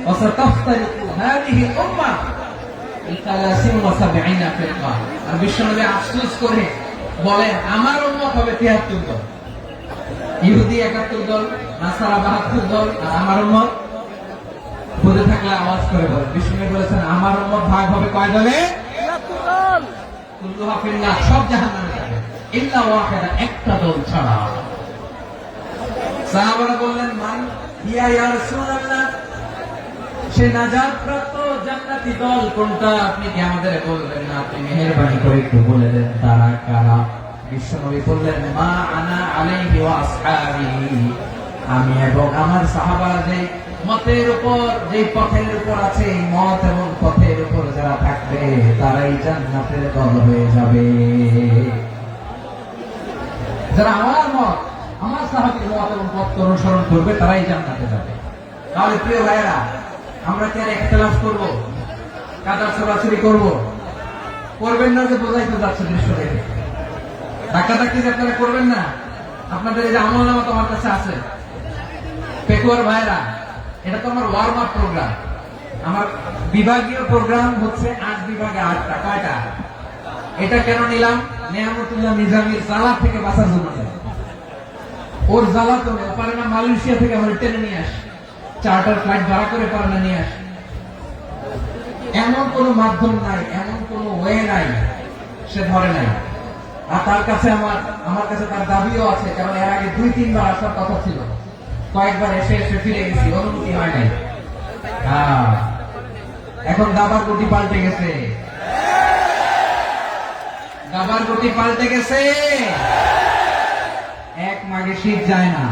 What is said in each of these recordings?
وستفترق هذه الأمة على 73 فرقة আর বিশ্বনবী আফসোস করে বলেন আমার উম্মত হবে 73 দল ইহুদি 71 দল নাসারা 72 দল আর আমার উম্মত বুঝে থাকলে আওয়াজ করে বলেন বিশ্বনবী বলেছেন আমার উম্মত ভাগ হবে কয় দলে 73 দল কুল্লুহা ফিন্নার সব জাহান্নামে যাবে ইল্লা ওয়াহিদা একটা দল ছাড়া সাহাবারা বললেন মান ইয়া রাসূলুল্লাহ সে নাজাত প্রাপ্ত জান্নাতি দল কোনটা আপনি কি আমাদের বলবেন না আপনি মেহেরবানি করে একটু বলে দেন তারা কারা বিশ্বনবী বললেন মা আনা আলাইহি ওয়া আসহাবি আমি এবং আমার সাহাবারা যে মতের উপর যে পথের উপর আছে এই মত এবং পথের উপর যারা থাকবে তারাই জান্নাতের দল হয়ে যাবে যারা আমার মত আমার সাহাবীর মত এবং পথ অনুসরণ করবে তারাই জান্নাতে যাবে তাহলে প্রিয় ভাইরা আমরা কি আর ইখতিলাফ করব কাদা ছড়াছড়ি করবেন না যে বোঝাইতে যাচ্ছে দৃশ্য দেখে ধাক্কাধাক্কি যে আপনারা করবেন না আপনাদের এই যে আমলনামা তোমার কাছে আছে পেকুয়ার ভাইরা এটা তো আমার ওয়ার্ম আপ প্রোগ্রাম আমার বিভাগীয় প্রোগ্রাম হচ্ছে 8 বিভাগে 8টা কয়টা এটা কেন নিলাম নিয়ামতুল্লাহ নিজামীর জ্বালা থেকে বাঁচার জন্য ওর জ্বালা তো পারে না মালয়েশিয়া থেকে আমরা টেনে নিয়ে আসি চার্টার ফ্লাইট ভাড়া করে পারে না নিয়ে আসি এমন কোন মাধ্যম নাই এমন কোন ওয়ে নাই সে ধরে নাই আর তার কাছে আমার কাছে তার দাবিও আছে কারণ এর আগে 2-3 বার আসার কথা ছিল কয়েকবার এসে ফিরে গেছি অনুমতি হয় নাই এখন দাবার গতি পাল্টে গেছে এক মাঘে শীত যায় না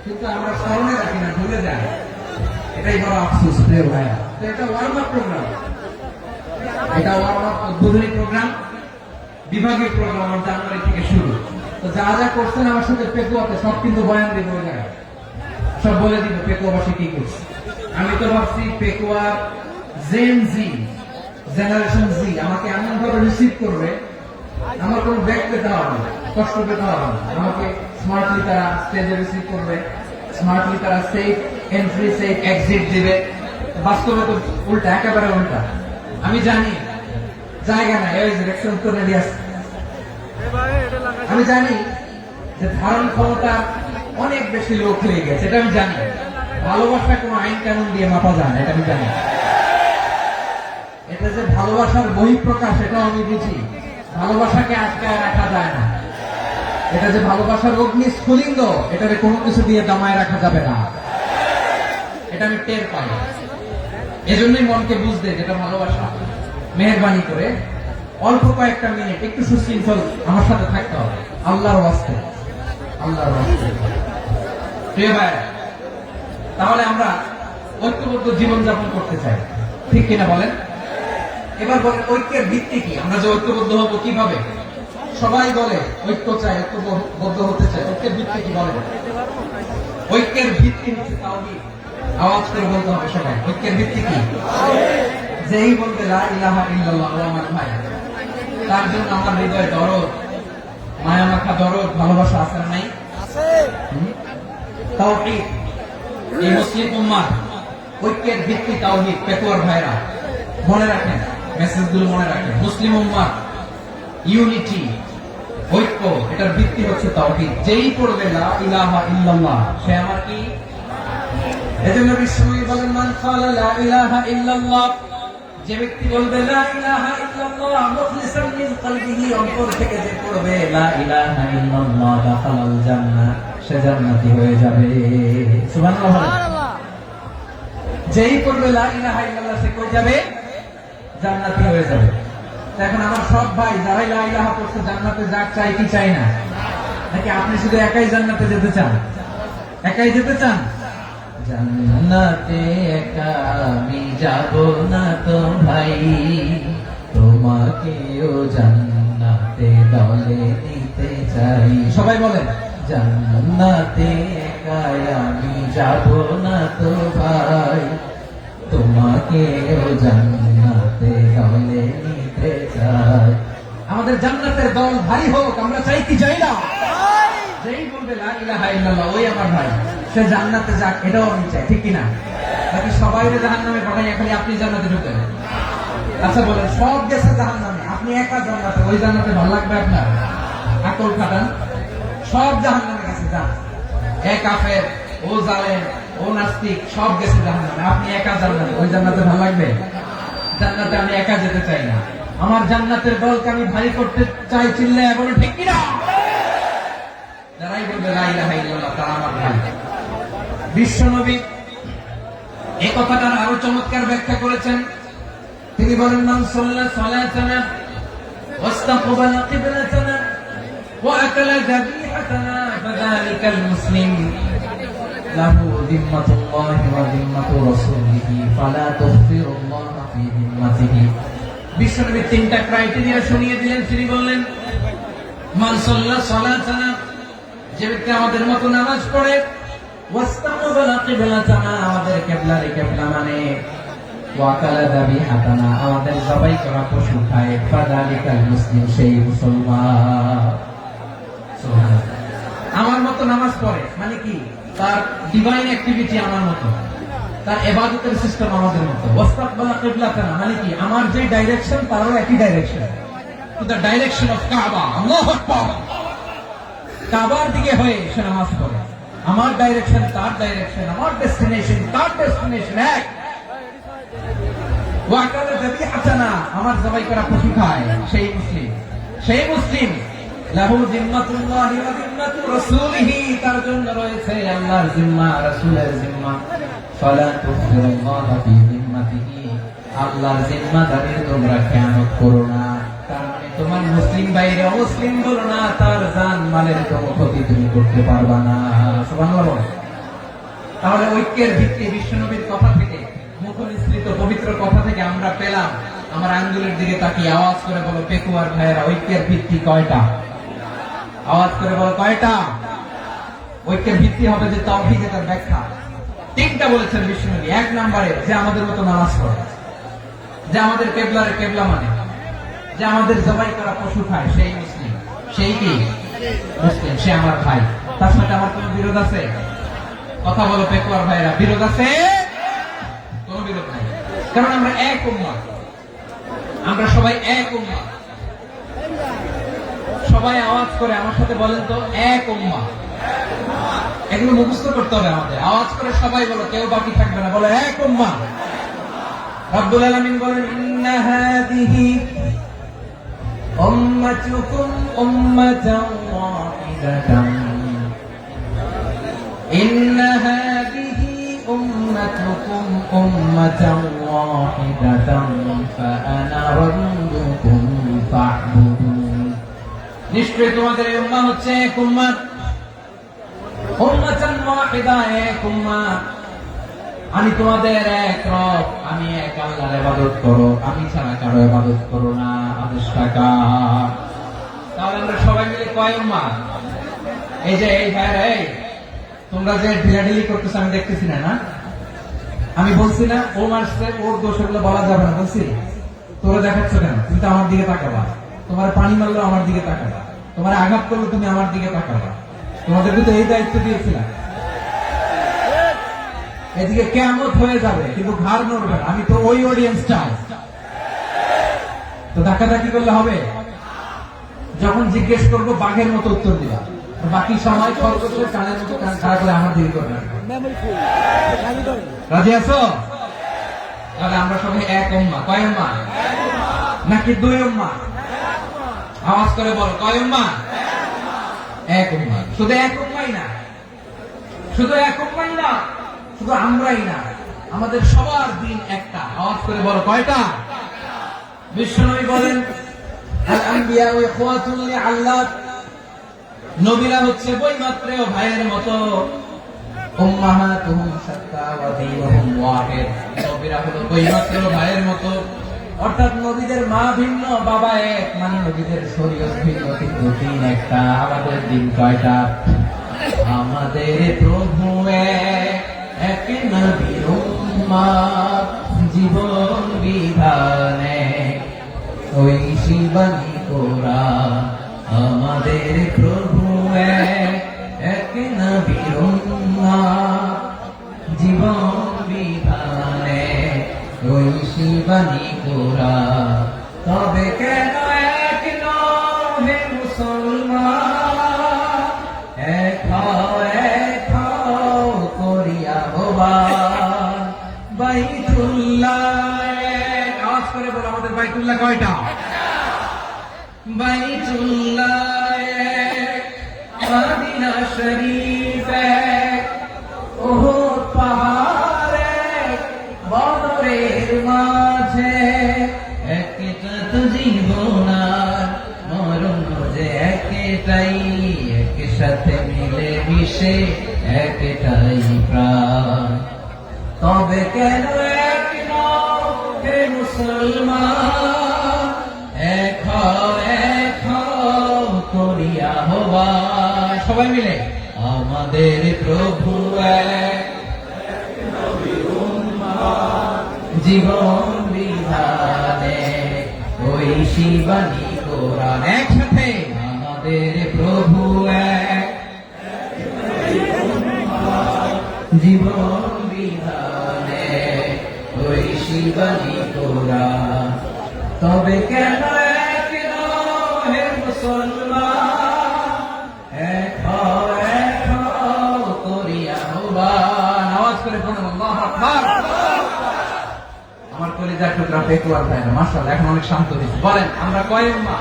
কিন্তু আমরা স্মরণে রাখি না ভুলে যাই এটাই বড় আফসোস প্রিয় ভাইয়া তো এটা ওয়ার্ম আপ প্রোগ্রাম এটা ওয়ার্ম আপ উদ্বোধনী প্রোগ্রাম বিভাগীয় প্রোগ্রাম আমার জানুয়ারি থেকে শুরু তো যা যা করছেন আমার সাথে পেকুয়াতে সব কিন্তু বয়ান দিব ওই জায়গায় সব বলে দিব পেকুয়াবাসী কি করছে আমি তো ভাবছি পেকুয়ার জেনারেশন জি আমাকে এমন ভাবে রিসিভ করবে আমার কোনো ব্যাগ পেতে হবে না কষ্ট পেতে হবে না আমাকে স্মার্টলি তারা স্টেজে রিসিভ করবে স্মার্টলি তারা সেফ এন্ট্রি সেফ এক্সিট দিবে বাস্তবে তো উল্টা একেবারে উল্টা আমি জানি জায়গা নাই এই যে রিঅ্যাকশন তো রেডি আছে আমি জানি যে ধারণ ক্ষমতা অনেক বেশি লোক হয়ে গেছে এটা আমি জানি ভালোবাসা কোনো আইন কানুন দিয়ে মাপা যায় না এটা আমি জানি এটা যে ভালোবাসার বহিঃপ্রকাশ এটাও আমি বুঝি ভালোবাসাকে আটকায় রাখা যায় না এটা যে ভালোবাসার অগ্নি স্ফুলিঙ্গ এটাকে কোনো কিছু দিয়ে দামায় রাখা যাবে না এটা আমি টের পাই এজন্যই মনকে বুঝতে যেটা ভালোবাসা মেহেরবানি করে অল্প কয়েকটা মিনিট একটু সুশৃঙ্খল আমার সাথে থাকতে হবে আল্লাহর ওয়াস্তে প্রিয় ভাই তাহলে আমরা ঐক্যবদ্ধ জীবনযাপন করতে চাই ঠিক কিনা বলেন এবার বলেন ঐক্যের ভিত্তি কি আমরা যে ঐক্যবদ্ধ হবো কিভাবে সবাই বলে ঐক্য চাই ঐক্যবদ্ধ হতে চাই ঐক্যের ভিত্তি কি বলে ঐক্যের ভিত্তি হচ্ছে তাওহীদ আওয়াজ করে বলতে হবে সবাই ঐক্যের ভিত্তি কি যেই বলতে লা ইলাহা ইল্লাল্লাহ ও আমার ভাই তার জন্য আমার হৃদয়ে দরদ মায়া মাখা দরদ ভালোবাসা আছে না নাই আছে তাওহীদ এই মুসলিম উম্মাহ ঐক্যের ভিত্তি তাওহীদ পেকুয়ার ভাইরা মনে রাখেন মেসেজগুলো মনে রাখেন মুসলিম উম্মাহ ইউনিটি ঐক্য এটার ভিত্তি হচ্ছে তাওহীদ যেই পড়বে লা ইলাহা ইল্লাল্লাহ সে আমার কি এজন্য বিশ্বনবী বলেন মান ক্বালা লা ইলাহা ইল্লাল্লাহ যে ব্যক্তি বলবে লা ইলাহা ইল্লাল্লাহ মুখলিসান মিন কলবিহি অন্তর থেকে যে পড়বে লা ইলাহা ইল্লাল্লাহ দাখালাল জান্নাহ সে জান্নাতি হয়ে যাবে সুবহানাল্লাহ যেই পড়বে লা ইলাহা ইল্লাল্লাহ সে কই যাবে জান্নাতি হয়ে যাবে এখন আমার সব ভাই যারাই লা ইলাহা পড়ছে জান্নাতে যাক চাই কি চাই না নাকি আপনি শুধু একাই জান্নাতে যেতে চান একাই যেতে চান জান্নাতে একা আমি যাব না তো ভাই তোমাকেও জান্নাতে দলে নিতে চাই সবাই বলেন জান্নাতে একা আমি যাব না তো ভাই তোমাকেও জান্নাতে দলে নিতে চাই আমাদের জান্নাতের দল ভারী হোক আমরা চাই কি চাই না যেই বলবে লা ইলাহা ইল্লাল্লাহ ওই আমার ভাই সে জান্নাতে যাক এটাও আমি চাই ঠিক কিনা নাকি সবাই জাহান্নামে পাঠাই খালি আপনি জান্নাতে ঢুকেন? আচ্ছা বলেন, সব গেছে জাহান্নামে, আপনি একা জান্নাতে, ওই জান্নাতে ভালো লাগবে আপনার? আকল খাটান। সব জাহান্নামে গেছে, যান। এ কাফের, ও জালেম, ও নাস্তিক, সব গেছে জাহান্নামে, আপনি একা জান্নাতে, ওই জান্নাতে ভালো লাগবে? জান্নাতে আমি একা যেতে চাই না, আমার জান্নাতের দলকে আমি ভারী করতে চাই। চিল্লে বলো ঠিক কিনা? যারাই বলবে লা ইলাহা ইল্লাল্লাহ তারা আমার ভাই। বিশ্বনবী এই কথাটার আরো চমৎকার ব্যাখ্যা করেছেন। তিনি বলেন, মান সাল্লা সালাতানা ওয়াস্তাকবালা কিবলাতানা ওয়া আকালা যাবিহাতানা ফাযালিকাল মুসলিম লাহু যিম্মাতুল্লাহি ওয়া যিম্মাতু রাসূলিহি ফালা তুগফিরুল্লাহ ফি যিম্মাতিহি। বিশ্বনবী তিনটা ক্রাইটেরিয়া শুনিয়ে দিলেন। তিনি বললেন, মান সাল্লা সালাতানা, যে ব্যক্তি আমাদের মতো নামাজ পড়ে, ওয়াস্তাকবালা কিবলাতানা, আমাদের কিবলার কিবলা মানে, ওয়াকালা যাবিহাতানা, আমাদের জবাই করা পশু খায়, ফাযালিকাল মুসলিম, সেই মুসলমান। সুবহানাল্লাহ। আমার মতো নামাজ পড়ে মানে কি? তার ডিভাইন অ্যাক্টিভিটি আমার মতো, তার ইবাদতের সিস্টেম আমাদের মতো। ওয়াস্তাকবালা কিবলাতানা মানে কি? আমার যে ডাইরেকশন তারও একই direction, to the direction of কাবা। আল্লাহু আকবার। কাবার দিকে হয়ে সে নামাজ পড়ে। আমার ডাইরেকশন তার ডাইরেকশন, আমার ডেস্টিনেশন তার ডেস্টিনেশন এক। ওয়াকালা যাবিহাতানা, আমার জবাই করা পশু খায়, সেই মুসলিম। সেই মুসলিম লাহু যিম্মাতুল্লাহি ওয়া যিম্মাতু রাসূলিহি, তার জন্য রয়েছে আল্লাহর জিম্মা, রাসূলের জিম্মা। ফালা তুগফিরুল্লাহ ফি যিম্মাতিহি, আল্লাহর জিম্মাদারির তোমরা খেয়ানত করো না। তার মানে তোমার মুসলিম বাইরে অমুসলিম বলো না, তার জান মালের কোনো ক্ষতি তুমি করতে পারবা না। সুবহানাল্লাহ। তাহলে ঐক্যের ভিত্তি বিশ্বনবীর কথা থেকে, মুখনিসৃত পবিত্র কথা থেকে আমরা পেলাম। আমার আঙ্গুলের দিকে তাকিয়ে আওয়াজ করে বলো পেকুয়ার ভাইয়েরা, ঐক্যের ভিত্তি কয়টা? আওয়াজ করে বলো কয়টা? ঐক্যের ভিত্তি হবে যে তাওহীদ, এর ব্যাখ্যা তিনটা বলেছেন বিশ্বনবী। এক নম্বরে, যে আমাদের মতো নামাজ পড়ে, যে আমাদের কিবলার কিবলা মানে, যে আমাদের জবাই করা পশু খায়, সেই মুসলিম। সেই কি মুসলিম? সে আমার ভাই। তার সাথে আমার কোনো বিরোধ আছে? কথা বলো পেকুয়ার ভাইয়েরা, বিরোধ আছে? কোনো বিরোধ নাই, কারণ আমরা এক উম্মাহ, আমরা সবাই এক উম্মাহ। সবাই আওয়াজ করে আমার সাথে বলেন তো, এক উম্মাহ। এগুলো মুখস্থ করতে হবে আমাদের। আওয়াজ করে সবাই বলো, কেউ বাকি থাকবে না, বলো এক উম্মাহ। রব্বুল আলামিন বলেন, ইন্না হাদিহি উম্মাতুকুম উম্মাতান ওয়াহিদাতান, ইন্না হাদিহি উম্মাতুকুম উম্মাতান ওয়াহিদাতান ফাআনা রাব্বুকুম ফা'বুদুন। নিশ্চয়ই তোমাদের এই উম্মাহ হচ্ছে এক উম্মাহ, উম্মাতান ওয়াহিদা, এক উম্মাহ। আমি তোমাদের এক রব, আমি এক আল্লাহর ইবাদত করো, আমি ছাড়া কারো ইবাদত করো না। আদেশটা কার? তাহলে আমরা সবাই মিলে কয় উম্মাহ? এই যে এই ভাইরা, এই তোমরা যে ঢিলাঢিলি করতেছ আমি দেখতেছি না, না? আমি বলছি না ও মারছে, ওর দোষ, এগুলো বলা যাবে না বলছি? তোরা দেখাচ্ছ কেন? তুমি তো আমার দিকে তাকাবা। তোমার পানি মারলো আমার দিকে তাকাবা, তোমার আঘাত করলো তুমি আমার দিকে তাকাবা। তোমাদেরকে তো এই দায়িত্ব দিয়েছিলাম। এদিকে কিয়ামত হয়ে যাবে কিন্তু ঘাড় নড়বে না, আমি তো ওই অডিয়েন্স চাই। তো ধাক্কাধাক্কি করলে হবে? যখন জিজ্ঞেস করবো বাঘের মতো উত্তর দিবা, বাকি সময় খরগোশের কানের মতো কান খাড়া করে আমার দিকে করবে। রাজি আছো? তাহলে আমরা সবাই এক উম্মাহ। কয় উম্মাহ? নাকি দুই উম্মাহ? আওয়াজ করে বল, কয় উম্মাহ? এক উম্মাহ। শুধু এক উম্মাহই না, শুধু এক উম্মাহই না, শুধু আমরাই না, আমাদের সবার দিন একটা। আওয়াজ করে বলো কয়টা? বিশ্বনবী বলেন, আল আম্বিয়া ইখওয়াতুন লিআল্লাহ, নবীরা হচ্ছে বৈমাত্রেয় ভাইয়ের মতো। উম্মাহাতুহুম শাত্তা ওয়া দীনুহুম ওয়াহিদ, নবীরা হলো বৈমাত্রেয় ভাইয়ের মতো। অর্থাৎ নবীদের মা ভিন্ন, বাবা এক, মানে নবীদের শরীয়ত ভিন্ন, কিন্তু দিন একটা। আমাদের দিন কয়টা? আমাদের প্রভু এক, নবীর উম্মাহ, জীবন বিধানে ওই শিবানী কোরআন। আমাদের প্রভু এক, নবীর উম্মাহ, জীবন বিধানে ওই শিবানী তোরা। তবে কেন এক নও হে মুসলমান, এক হও করিয়া আহ্বান। বাইতুল্লাহ এক, আওয়াজ করে বলো আমাদের বাইতুল্লাহ কয়টা? বাইতুল্লাহ এক, মদিনা শরীফ এক, উহুদ পাহাড় এক, বদরের মাঝে একটা তো জীবন আর মরণ যে একটাই, একসাথে মিলে মিশে একটাই প্রাণ। তবে কেন এক নও হে মুসলমান, এক হও করিয়া আহ্বান। সবাই মিলে আমাদের প্রভু এক, জীবন বিধানে ওই শিবানী কোরআন। একসাথে আমাদের প্রভু এক, জীবন বিধানে ওই শিবানী কোরআন। তবে কেন এক নও হে মুসলমান, এক হও করিয়া আহ্বান। আওয়াজ করে বলুন আল্লাহু আকবার। আমার কলিজার টুকরা পেকুয়ার ভাই না, মাশাআল্লাহ এখন অনেক শান্ত হয়েছে। বলেন আমরা কয় উম্মাহ?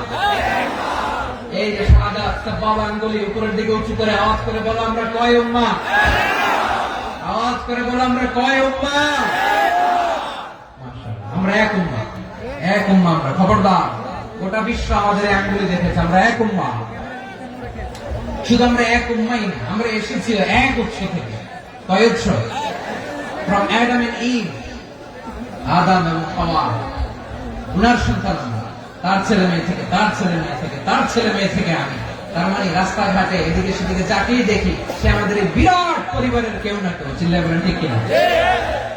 এই যে শাহাদাত সাবাবা আঙ্গুলি উপরের দিকে উঁচু করে আওয়াজ করে বলো আমরা কয় উম্মাহ? আওয়াজ করে বলো আমরা কয় উম্মাহ? মাশাআল্লাহ আমরা এক উম্মাহ, এক উম্মাহ আমরা। খবরদার, গোটা বিশ্ব আমাদের আঙ্গুলি দেখেছে আমরা এক উম্মাহ। শুধু আমরা এক উম্মাহই না, আমরা এসেছি এক উৎস থেকে। কয় উৎস? ফ্রম অ্যাডাম এন্ড ইভ, আদম এবং হাওয়া, উনার সন্তান আমরা, তার ছেলে মেয়ে থেকে, তার ছেলে মেয়ে থেকে, তার ছেলে মেয়ে থেকে আমি। তার মানে রাস্তাঘাটে এদিকে সেদিকে যাকেই দেখি সে আমাদের এই বিরাট পরিবারের কেউ না কেউ। চিল্লায় বলেন ঠিক কিনা?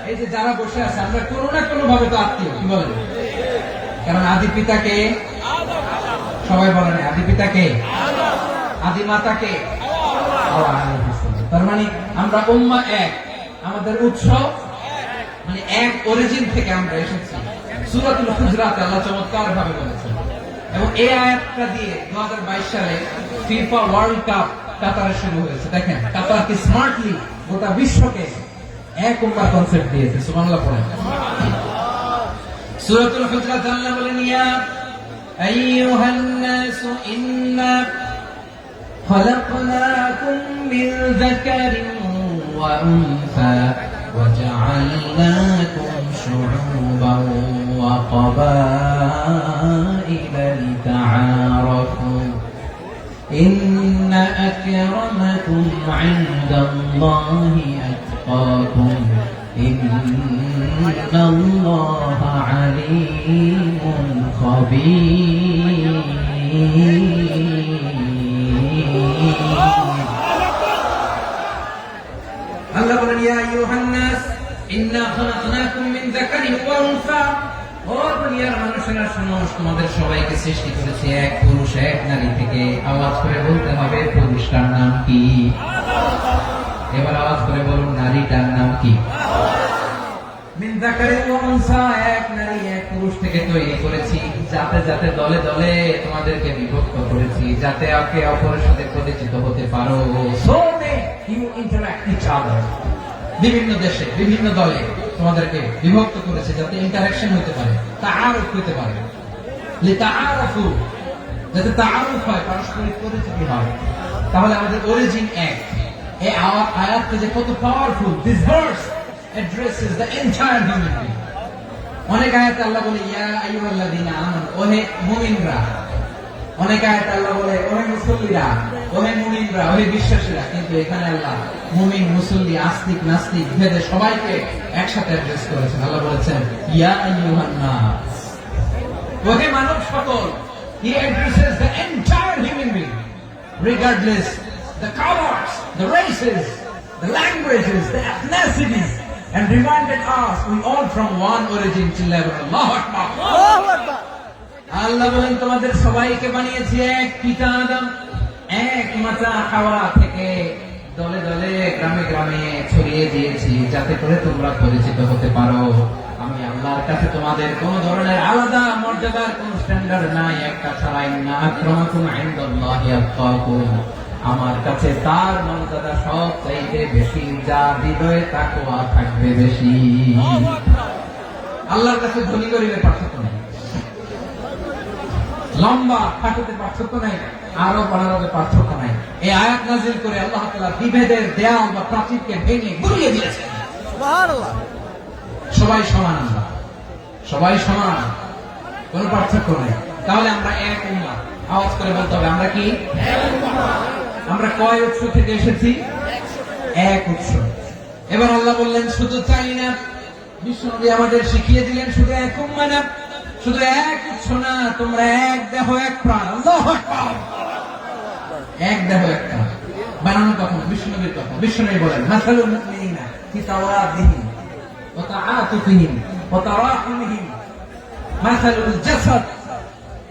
এই যে যারা বসে আছে আমরা কোনো না কোনো ভাবে তো আত্মীয়, কি বলেন? কারণ আদি পিতাকে সবাই বলেন, আদি পিতাকে, আদি মাতাকে। তার মানে আমরা উম্মাহ এক, আমাদের উৎস মানে এক, অরিজিন থেকে আমরা এসেছি। সূরাতুল হুজরাতে আল্লাহ চমৎকার ভাবে বলেছেন। এবং এই আয়াতটা দিয়ে 2022 সালে ফিফা ওয়ার্ল্ড কাপ কাতারে শুরু হয়েছে। দেখেন কাতার কি স্মার্টলি গোটা বিশ্বকে এক উম্মাহ কনসেপ্ট দিয়েছে। সুবহানাল্লাহ পড়েন। সূরাতুল হুজরাত আল্লাহ বলেন, ইয়া আইয়ুহান নাসু ইন্না খলাকনাকুম মিন যাকারিন ওয়া উনসা وجعلناكم شعوبا وقبائل لتعارفوا إن أكرمكم عند الله أتقاكم إن الله عليم خبير আল্লাহ বলেন, ইয়া আইয়ুহান নাস ইন্না খালাকনাকুম মিন যাকারিন ওয়া উনসা। ও দুনিয়ার মানুষেরা শোনো, তোমাদের সবাইকে সৃষ্টি করেছি এক পুরুষ এক নারী থেকে। আওয়াজ করে বলতে হবে পুরুষটার নাম কি? এবার আওয়াজ করে বলুন নারীটার নাম কি? মিন যাকারিন ওয়া উনসা, এক নারী এক পুরুষ থেকে তৈরি করেছি। যাতে যাতে দলে দলে তোমাদেরকে বিভক্ত করেছি, যাতে একে অপরের সাথে পরিচিত হতে পারো। So you interact each other. বিভিন্ন দেশে বিভিন্ন দলে তোমাদেরকে বিভক্ত করেছে যাতে ইন্টারঅ্যাকশন হতে পারে, তাআরুফ হতে পারে। লিতাআরফু, যাতে তাআরুফ হয়, পারস্পরিক পরিচিতি হয়। তাহলে আমাদের অরিজিন এক। এই আয়াতটা যে কত powerful. This verse addresses the entire human being. অনেক আয়াতে আল্লাহ বলে ইয়া আইয়ুহাল্লাযীনা আমানু, ওহে মুমিনরা। অনেক আয়াতে আল্লাহ বলে ওহে মুসল্লিরা, ওহে মুমিনরা, ওহে বিশ্বাসীরা। কিন্তু এখানে আল্লাহ মুমিন, মুসল্লি, আস্তিক, নাস্তিক ভেদে সবাইকে একসাথে অ্যাড্রেস করেছেন। আল্লাহ বলেছেন ইয়া আইয়ুহান নাস, ওহে মানব সকল। He addresses the entire human being, regardless the colors, the races, the languages, the ethnicities, and reminded us we all from one origin. Allahu Akbar, Allahu Akbar. আল্লাহ বলেন তোমাদের সবাইকে বানিয়েছি এক পিতা আদম, এক মাতা হাওয়া থেকে। দলে দলে গ্রামে গ্রামে ছড়িয়ে দিয়েছি যাতে করে তোমরা পরিচিত হতে পারো। আমি আল্লাহর কাছে তোমাদের কোন ধরনের আলাদা মর্যাদার কোন স্ট্যান্ডার্ড নাই, একটা ছাড়াই না। আক্রামাকুম ইনদাল্লাহি আতকাকুম, আমার কাছে তার মর্যাদা সব চাইতে বেশি, যার হৃদয়ে তাকওয়া থাকবে বেশি। আল্লাহর কাছে ধনী গরিবের পার্থক্য নেই, লম্বা খাটোতে পার্থক্য নাই, আরো বাড়ানোতে পার্থক্য নাই। এই আয়াত নাযিল করে আল্লাহ তাআলা বিভেদের দেয়াল বা প্রাচীরকে ভেঙে গুড়িয়ে দিয়েছেন। সুবহানাল্লাহ। সবাই সমান, আমরা সবাই সমান, কোন পার্থক্য নাই। তাহলে আমরা এক উম্মাহ। আওয়াজ করে বলতে হবে আমরা কি এক উম্মাহ। আমরা কয় উৎস থেকে এসেছি? এক উৎস। এবার আল্লাহ বললেন শুধু চাই না, বিশ্বনবী আমাদের শিখিয়ে দিলেন শুধু এক উম্মাহ না, শুধু এক উৎস না, তোমরা এক দেহ এক প্রাণ। আল্লাহু আকবার। এক দেহ এক প্রাণ বানানো কখন? বিশ্বনবীর কথা। বিশ্বনবী বলেন মাসালুল মুমিনিনা ফি তাওয়াদিহিম ওয়া তাআতুফিহিম ওয়া তারাহুমিহিম মাসালুল জাসাদ।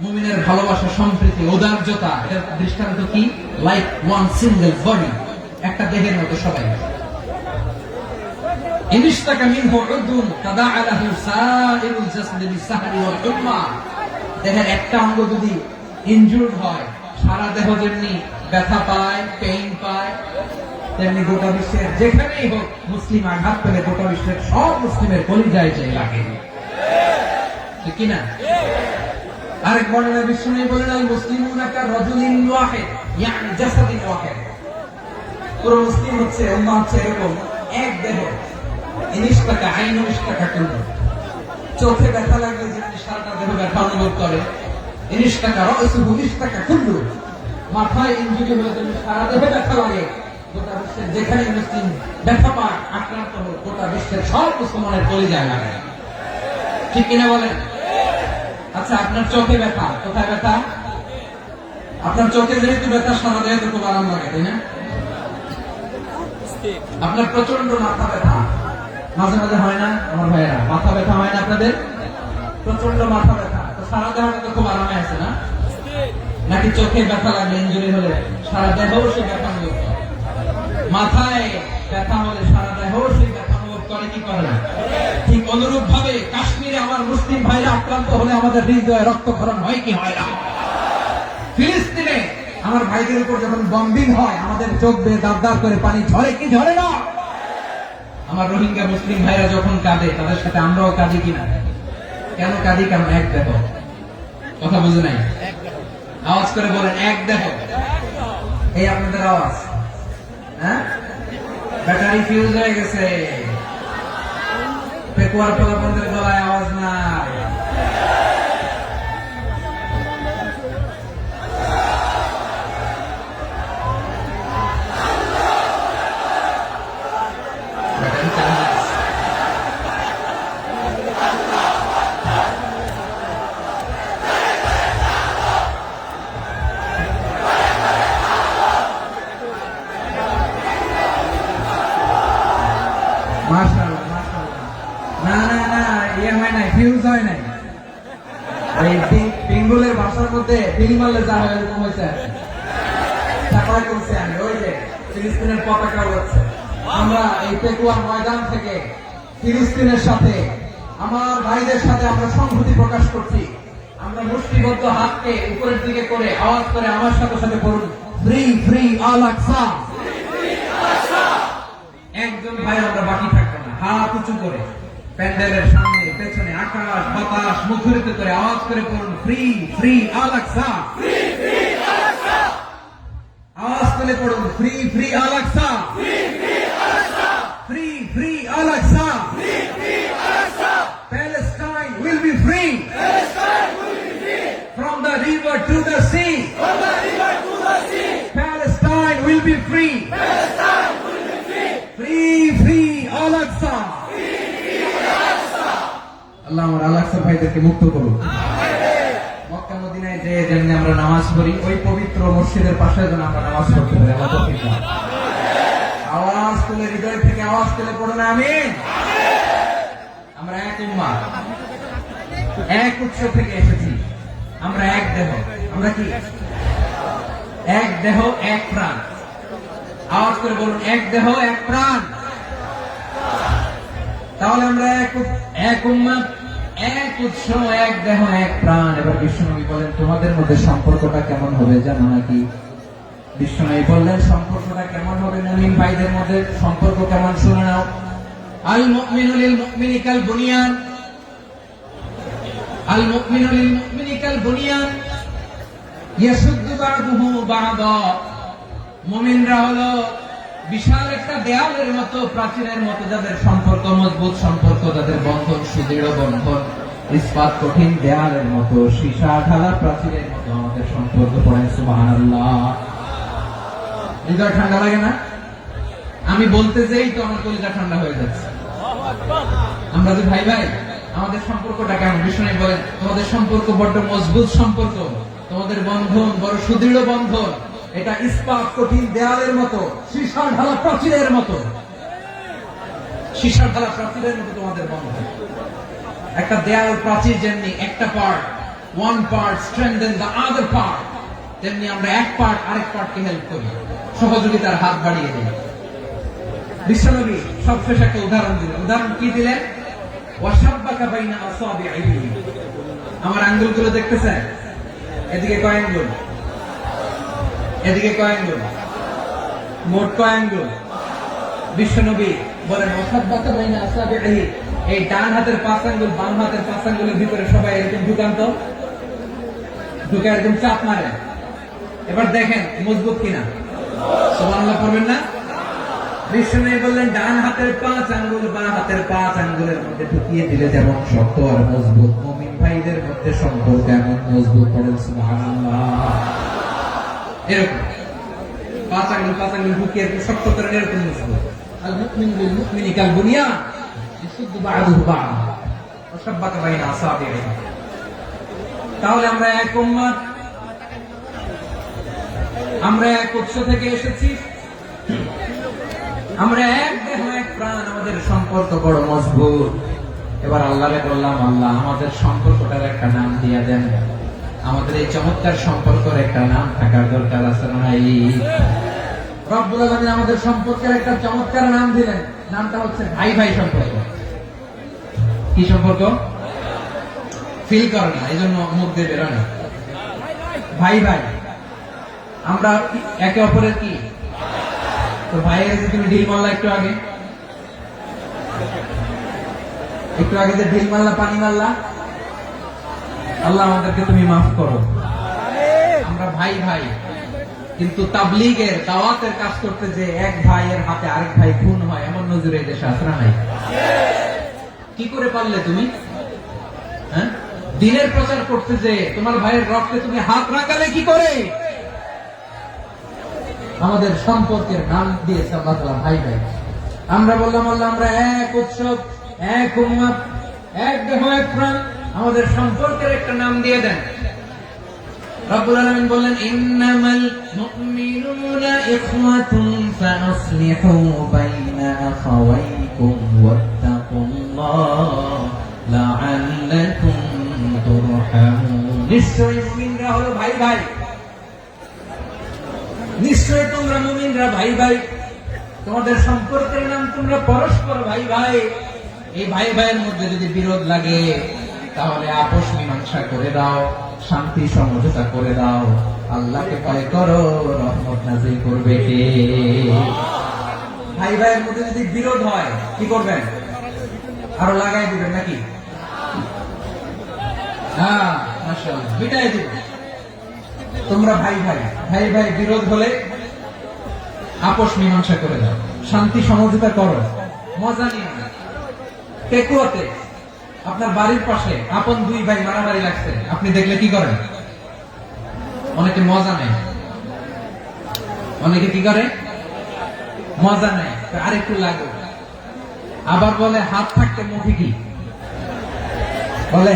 মুমিনের ভালোবাসা, সম্প্রীতি, উদারতা, এর দৃষ্টান্ত কি? লাইক ওয়ান সিঙ্গেল বডি, একটা দেহের মতো সবাই। ইনশতাকা মিনহু উদুন তাদাআ লাহু সাইরুল জাসদি বিসসাহরি ওয়াল হুম্মা। দেহের একটা অঙ্গ যদি ইনজুরড হয়, সারা দেহ যেমনি ব্যথা পায়, পেইন পায়, তেমনি গোটা বিশ্বের যেখানেই হোক মুসলিম আঘাত পেলে গোটা বিশ্বের সব মুসলিমের কলিজায় চাই লাগে, ঠিক কিনা? আরেক বর্ণনায় বিশ্বনবী বলেন আল মুসলিমুনা কা রাজুলিন ওয়াহিদ, ইয়ানি জাসাদিন ওয়াহিদ। পুরো মুসলিম হচ্ছে, উম্মাহ হচ্ছে এরকম এক দেহ। ইনশতাকা আইনু ইশতাকা কুল্লু। চোখে ব্যথা লাগলে যেমনি সারা দেহ ব্যথা অনুভব করে, ইনশতাকা রাসুহু ইশতাকা কুল্লু। মাথায় ইনজুরি হলে যেমনি সারা দেহে ব্যথা লাগে, গোটা বিশ্বের যেখানে মুসলিম ব্যথা পায়, আক্রান্ত হোক, গোটা বিশ্বের সব মুসলমানের কলিজায় লাগে, ঠিক কিনা বলেন? আচ্ছা, আপনার চোখে ব্যথা, কোথায় ব্যথা? আপনার চোখে যেহেতু ব্যথা, সারা দেহে তো খুব আরাম লাগে, তাই না? আপনার প্রচন্ড মাথা ব্যথা মাঝে মাঝে হয় না আমার ভাইয়েরা? মাথা ব্যথা হয় না আপনাদের? প্রচন্ড মাথা ব্যথা, তো সারা দেহটা তো খুব আরামে আছে না? নাকি চোখে ব্যথা লাগলে, ইনজুরি হলে সারা দেহ সে ব্যথা অনুভব করে? মাথায় ব্যথা হলে সারা দেহ সে ব্যথা অনুভব করে কি করে না? ঠিক অনুরূপ ভাবে কাশ্মীরে আমার মুসলিম ভাইরা আক্রান্ত হলে আমাদের হৃদয়ে রক্তক্ষরণ হয় কি হয় না? ফিলিস্তিনে আমার ভাইদের উপর যখন বম্বিং হয়, আমাদের চোখ বেয়ে দাঁত দাঁত করে পানি ঝরে কি ঝরে না? আমার রোহিঙ্গা মুসলিম ভাইরা যখন কাঁদে, তাদের সাথে আমরাও কাঁদি কিনা? কেন কাঁদি? কারণ এক দেহ। কথা বুঝে নাই? আওয়াজ করে বলেন এক দেহ। এই আপনাদের আওয়াজ, হ্যাঁ? ব্যাটারি ফিউজ হয়ে গেছে, পেকুয়ার পোলাপনদের গলায় আওয়াজ নাই। মাশাআল্লাহ, মাশাআল্লাহ। না না না, ইয়ে হয় নাই, ফিউজ হয় নাই। এই বেঙ্গলের ভাষার মধ্যে বিল মারলে যা হয় এরকম হয়েছে। চাপাই করছি আমি, ওই যে ফিলিস্তিনের পতাকা উড়াচ্ছে। আমরা এই পেকুয়া ময়দান থেকে ফিলিস্তিনের সাথে, আমার ভাইদের সাথে আমরা সংহতি প্রকাশ করছি। আমরা মুষ্টিবদ্ধ হাতকে উপরের দিকে করে আওয়াজ করে আমার সাথে সাথে বলুন, ফ্রি ফ্রি আল আকসা। একজন ভাই আমরা বাকি থাকবো না, হাত উঁচু করে প্যান্ডেলের সামনে পেছনে আকাশ বাতাস মুখরিত করে আওয়াজ করে বলুন, ফ্রি ফ্রি আল আকসা। আওয়াজ করে পড়ুন, free free Al Aqsa, free free Al Aqsa. Palestine will be free from the river to the sea. Palestine will be free. Free free Al Aqsa. আল্লাহ আমার আল আকসা ভাইদেরকে মুক্ত করুন। মক্কা মদিনায় যে যেমনি আমরা নামাজ পড়ি, ওই পবিত্র মসজিদের পাশে যেন আমরা নামাজ পড়তে পারি। আল্লাহ তৌফিক দান। আওয়াজ তুলে, হৃদয় থেকে আওয়াজ তুলে পড়ুন আমিন। আমরা এক উম্মাহ, এক উৎস থেকে এসেছি, আমরা এক দেহ। আমরা কি এক দেহ এক প্রাণ? আওয়াজ করে বলুন, এক দেহ এক প্রাণ। তাহলে আমরা এক উম্মত, এক উৎস, এক দেহ, এক প্রাণ। এবার বিশ্বনবী বলেন তোমাদের মধ্যে সম্পর্কটা কেমন হবে জানো নাকি? বিশ্বনবী বললেন সম্পর্কটা কেমন হবে? মুমিন ভাইদের মধ্যে সম্পর্ক কেমন শুনে নাও। আল মুমিনু লিল মুমিনি কাল বুনিয়ান, আল মুমিনু লিল মুমিনি কাল বুনিয়ান ইয়াশুদ্দু বা'দুহু বা'দা। মুমিনরা হলো বিশাল একটা দেয়ালের মতো, প্রাচীরের মতো, যাদের সম্পর্ক মজবুত, সম্পর্ক যাদের বন্ধন সুদৃঢ় বন্ধন, ইস্পাত কঠিন দেয়ালের মতো, সীসা ঢালা প্রাচীরের মতো আমাদের সম্পর্ক। পড়েন সুবহানাল্লাহ। হৃদয় ঠান্ডা লাগে না? আমি বলতে যেই তো আমার কলিজা ঠান্ডা হয়ে যাচ্ছে। আমরা যে ভাই ভাই, আমাদের সম্পর্কটা কেমন? বিষ্ণু বলেন তোমাদের সম্পর্ক বড্ড মজবুত সম্পর্ক, তোমাদের বন্ধন বড় সুদৃঢ় বন্ধন, এটা ইস্পাত কঠিন দেয়ালের মতো, সীসা ঢালা প্রাচীরের মতো, সীসা ঢালা প্রাচীরের মতো তোমাদের বন্ধন। একটা দেয়াল প্রাচীর যেমনি একটা part, one part strengthen the other part, তেমনি আমরা এক পার্ট আরেক পার্টকে হেল্প করি, সহযোগিতার হাত বাড়িয়ে দিই। বিশ্বনবী সবশেষ একটা উদাহরণ দিলেন। উদাহরণ কি দিলেন? ওয়াশাব্বাকা বাইনা আসাবিহি। আমার আঙ্গুলগুলো দেখতেছেন? এদিকে কয় আঙ্গুল? এদিকে কয় আঙ্গুল? মোট কয় আঙ্গুল? বিশ্বনবী বলেন ওয়াশাব্বাকা বাইনা আসাবিহি, এই ডান হাতের 5 আঙ্গুল বাম হাতের 5 আঙ্গুলের ভিতরে সবাই এরকম ঢুকান তো, ঢুকে এরকম চাপ মারে। এবার দেখেন মজবুত কিনা। সুবহানাল্লাহ পড়বেন না? বিষ্ণু বললেন ডান হাতের 5 আঙ্গুল বাম হাতের 5 আঙ্গুলের মধ্যে ঢুকিয়ে দিলে যেমন শক্ত আর মজবুত, মুমিন ভাইদের মধ্যে সম্পর্ক এমন মজবুত। পড়েন সুবহানাল্লাহ। এরকম 5 আঙ্গুল ঢুকিয়ে শক্ত করে এরকম মজবুত। আল মুমিনু লিল মুমিনি কাল বুনিয়ান ইয়াশুদ্দু বা'দুহু বা'দা ওয়াশাব্বাকা বাইনা আসাবিহি। তাহলে আমরা এক উম্মত, আমরা এক উৎস থেকে এসেছি, আমরা এক দেহ এক প্রাণ, আমাদের সম্পর্ক বড় মজবুত। এবার আল্লাহরে বললাম আল্লাহ আমাদের সম্পর্কটার একটা নাম দিয়ে দেন। আমাদের এই চমৎকার সম্পর্কের একটা নাম থাকার দরকার আছে না? রব্বুল আলামিন আমাদের সম্পর্কের একটা চমৎকার নাম দিলেন। নামটা হচ্ছে ভাই ভাই সম্পর্ক। কি সম্পর্ক? ফিল করে না, এই জন্য মুখ দিয়ে বেরোয় না। ভাই ভাই, আমরা একে অপরের কি? তো ভাইয়ের যে তুমি ঢিল মারলা একটু আগে, যে ঢিল মারলা, পানি মারলা, আল্লাহ আমাদেরকে তুমি মাফ করো। আমরা ভাই ভাই, কিন্তু তাবলীগের দাওয়াতের কাজ করতে যে এক ভাইয়ের হাতে আরেক ভাই খুন হয়, এমন নজরে এই দেশে আসরা নাই। কি করে পারলে তুমি? হ্যাঁ, দিনের প্রচার করতে যে তোমার ভাইয়ের রক্তে তুমি হাত রাখালে কি করে? আমাদের সম্পর্কের নাম দিয়েছে আল্লাহ তাআলা ভাই ভাই। আমরা বললাম আল্লাহ আমরা এক উৎসব, এক উম্মত, এক দেহ এক প্রাণ, আমাদের সম্পর্কের একটা নাম দিয়ে দেন। রব্বুল আলামিন বললেন ইন্নামাল মুমিনুনা ইখওয়াতুন ফাসলিহু বাইনা আখাওয়াইকুম ওয়াত্তাকুল্লাহ লাআল্লাকুম তুরহামুন। নিশ্চয়ই মুমিনরা হলো ভাই ভাই, নিশ্চয় তোমরা মুমিনরা ভাই ভাই, তোমাদের সম্পর্কের নাম তোমরা পরস্পর ভাই ভাই। এই ভাই ভাইয়ের মধ্যে যদি বিরোধ লাগে তাহলে আপোষ মীমাংসা করে দাও, শান্তি সমঝোতা করে দাও। আল্লাহকে ভয় করো, রহমত নাযিল করবে কে? ভাই ভাইয়ের মধ্যে যদি বিরোধ হয় কি করবেন? আরো লাগাই দিবেন নাকি? হ্যাঁ মাশাআল্লাহ, বিটাই দিবেন। তোমরা ভাই ভাই, ভাই ভাই বিরোধ হলে আপোষ মীমাংসা করে দাও, শান্তি সমঝোতা করো, মজা নিয়ে। পেকুয়াতে আপনার বাড়ির পাশে আপন দুই ভাই মারামারি লাগছে, আপনি দেখলে কি করেন? অনেকে মজা নেয়। অনেকে কি করে? মজা নেয়, আরেকটু লাগো। আবার বলে হাত থাকতে মুখে কি বলে?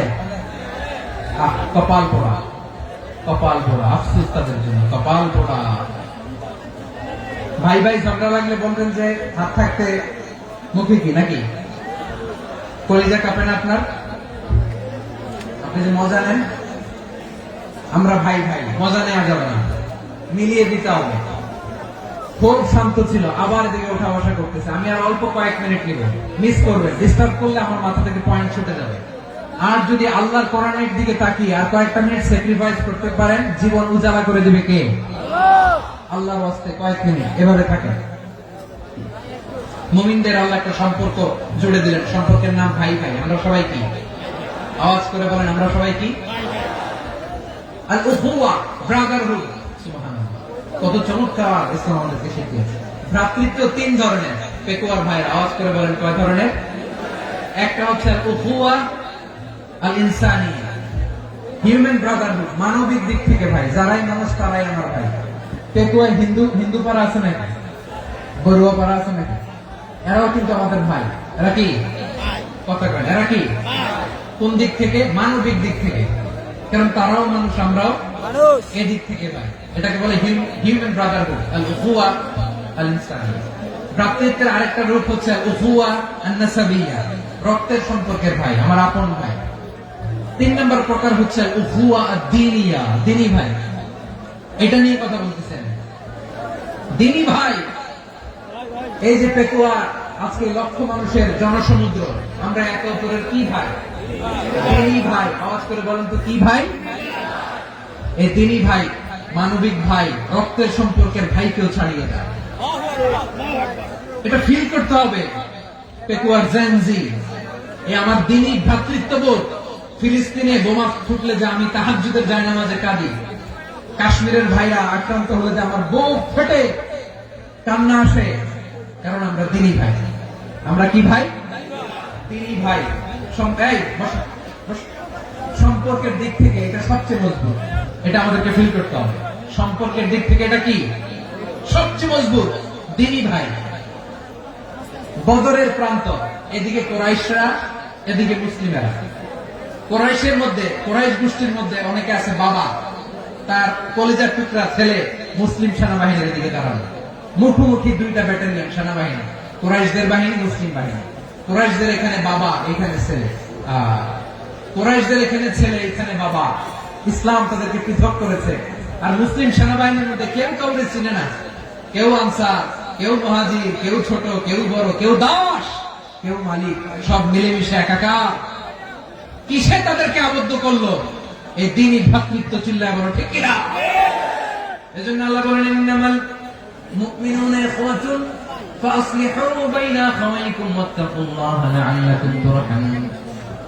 কপাল পোড়া, কপাল পোড়া। আফসোস তাদের জন্য, কপাল পোড়া। ভাই ভাই ঝগড়া লাগলে বলবেন যে হাত থাকতে মুখে কি, নাকি? কলিজা কাঁপে না আপনার? আপনি যে মজা নেন। আমরা ভাই ভাই, মজা নেওয়া যাবে না, মিলিয়ে দিতে হবে। খুব শান্ত ছিল, আবার এদিকে ওঠা বসা করতেছে। আমি আর অল্প কয়েক মিনিট নিব, মিস করবে, ডিস্টার্ব করলে আমার মাথা থেকে পয়েন্ট ছুটে যাবে। আর যদি আল্লাহর কোরআনের দিকে তাকিয়ে আর কয়েকটা মিনিট স্যাক্রিফাইস করতে পারেন, জীবন উজালা করে দিবে কে? আল্লাহর ওয়াস্তে কয়েক মিনিট এভাবে থাকেন। মুমিনদের আল্লাহ একটা সম্পর্ক জুড়ে দিলেন, সম্পর্কের নাম ভাই ভাই। আমরা সবাই কি? আওয়াজ করে বলেন, আমরা সবাই কি? আল উখুয়া, ব্রাদারহুড। সুবহানাল্লাহ, কত চমৎকার ইসলাম আমাদেরকে শিখিয়েছে। ভ্রাতৃত্ব তিন ধরনের। পেকুয়ার ভাইয়ের আওয়াজ করে বলেন, কয় ধরনের? একটা হচ্ছে আল উখুয়া আল ইনসানিয়া, হিউম্যান ব্রাদারহুড, মানবিক দিক থেকে ভাই, যারাই মানুষ তারাই আমার ভাই। পেকুয়ায় হিন্দু পাড়া আছে নাকি? বড়ুয়া পাড়া আছে নাকি? এরাও কিন্তু আমাদের ভাই। এরা কি কথা কয়? এরা কি? কোন দিক থেকে? মানবিক দিক থেকে। কারণ তারাও মানুষ, আমরাও মানুষ, এদিক থেকে ভাই। এটাকে বলে হিউম্যান ব্রাদারহুড, আল উখুয়া আল ইনসানিয়া। ভ্রাতৃত্বের আরেকটা রূপ হচ্ছে আল উখুয়া আন নাসাবিয়া, রক্তের সম্পর্কের ভাই, আমার আপন ভাই। তিন নম্বর প্রকার হচ্ছে আল উখুয়া আদ-দীনিয়া, দ্বীনি ভাই। এটা নিয়ে কথা বলতেছেন, দ্বীনি ভাই। এই যে পেকুয়া, আজকে লক্ষ মানুষের জনসমুদ্র, আমরা একে অপরের কি ভাই? দ্বীনি ভাই। আওয়াজ করে বলেন তো, কি ভাই? এই দ্বীনি ভাই, মানবিক ভাই, রক্তের সম্পর্কের ভাইকেও ছাড়িয়ে দেয়। এটা ফিল করতে হবে। পেকুয়ার জেনজি, আমার দ্বীনি ভ্রাতৃত্ববোধ। ফিলিস্তিনে বোমা ফুটলে যে আমি তাহাজ্জুদের জায়নামাজে কাঁদি, কাশ্মীরের ভাইরা আক্রান্ত হলে যে আমার বুক ফেটে কান্না আসে, কারণ আমরা দ্বীনি ভাই। আমরা কি ভাই? দ্বীনি ভাই। সম্পর্কের দিক থেকে এটা সবচেয়ে মজবুত। এটা আমাদেরকে ফিল করতে হবে। সম্পর্কের দিক থেকে এটা কি? সবচেয়ে মজবুত, দ্বীনি ভাই। বদরের প্রান্ত, এদিকে কোরাইশরা, এদিকে মুসলিমেরা। কোরাইশের মধ্যে, কোরাইশ গোষ্ঠীর মধ্যে অনেকে আছে বাবা, তার কলিজার টুকরা ছেলে মুসলিম সেনাবাহিনীর দিকে দাঁড়ানো। মুখোমুখি দুইটা ব্যাটালিয়ন সেনাবাহিনী, কোরাইশদের বাহিনী, মুসলিম বাহিনী। কোরাইশদের এখানে বাবা, এখানে ছেলে। কোরাইশদের এখানে ছেলে, এখানে বাবা। ইসলাম তাদেরকে পৃথক করেছে। আর মুসলিম সেনাবাহিনীর মধ্যে কেউ কাউকে চিনে না। কেউ আনসার, কেউ মুহাজির, কেউ ছোট, কেউ বড়, কেউ দাস, কেউ মালিক, সব মিলেমিশে একাকার। কিসে তাদেরকে আবদ্ধ করলো? এই দ্বীনি ভ্রাতৃত্ব। চিল্লায় বলো ঠিক কিনা? এজন্য আল্লাহ বলেন, ইন্নামাল মুমিনুনা ইখওয়াতুন ফাসলিহু বাইনা আখাওয়াইকুম ওয়াত্তাকুল্লাহা লাআল্লাকুম তুরহামুন।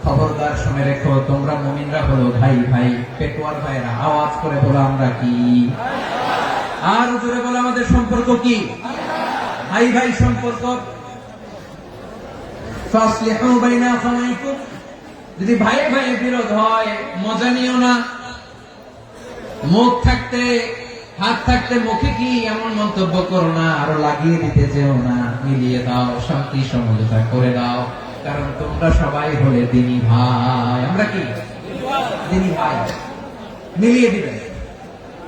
খবরদার শুনে রেখো, তোমরা মুমিনরা হলো ভাই ভাই। পেকুয়ার ভাইরা আওয়াজ করে বলো, আমরা কি? আর জোরে বলো, আমাদের সম্পর্ক কি? ভাই ভাই সম্পর্ক। ফাসলিহু বাইনা আখাওয়াইকুম, যদি ভাই ভাই বিরোধ হয় মজা নিও না। মুখ থাকতে, হাত থাকতে মুখে কি এমন মন্তব্য করো না, আরো লাগিয়ে দিতে যেও না। মিলিয়ে দাও, শান্তি সমঝোতা করে দাও, কারণ তোমরা সবাই হলে দ্বীনি ভাই। আমরা কি? দ্বীনি ভাই। মিলিয়ে দিবে।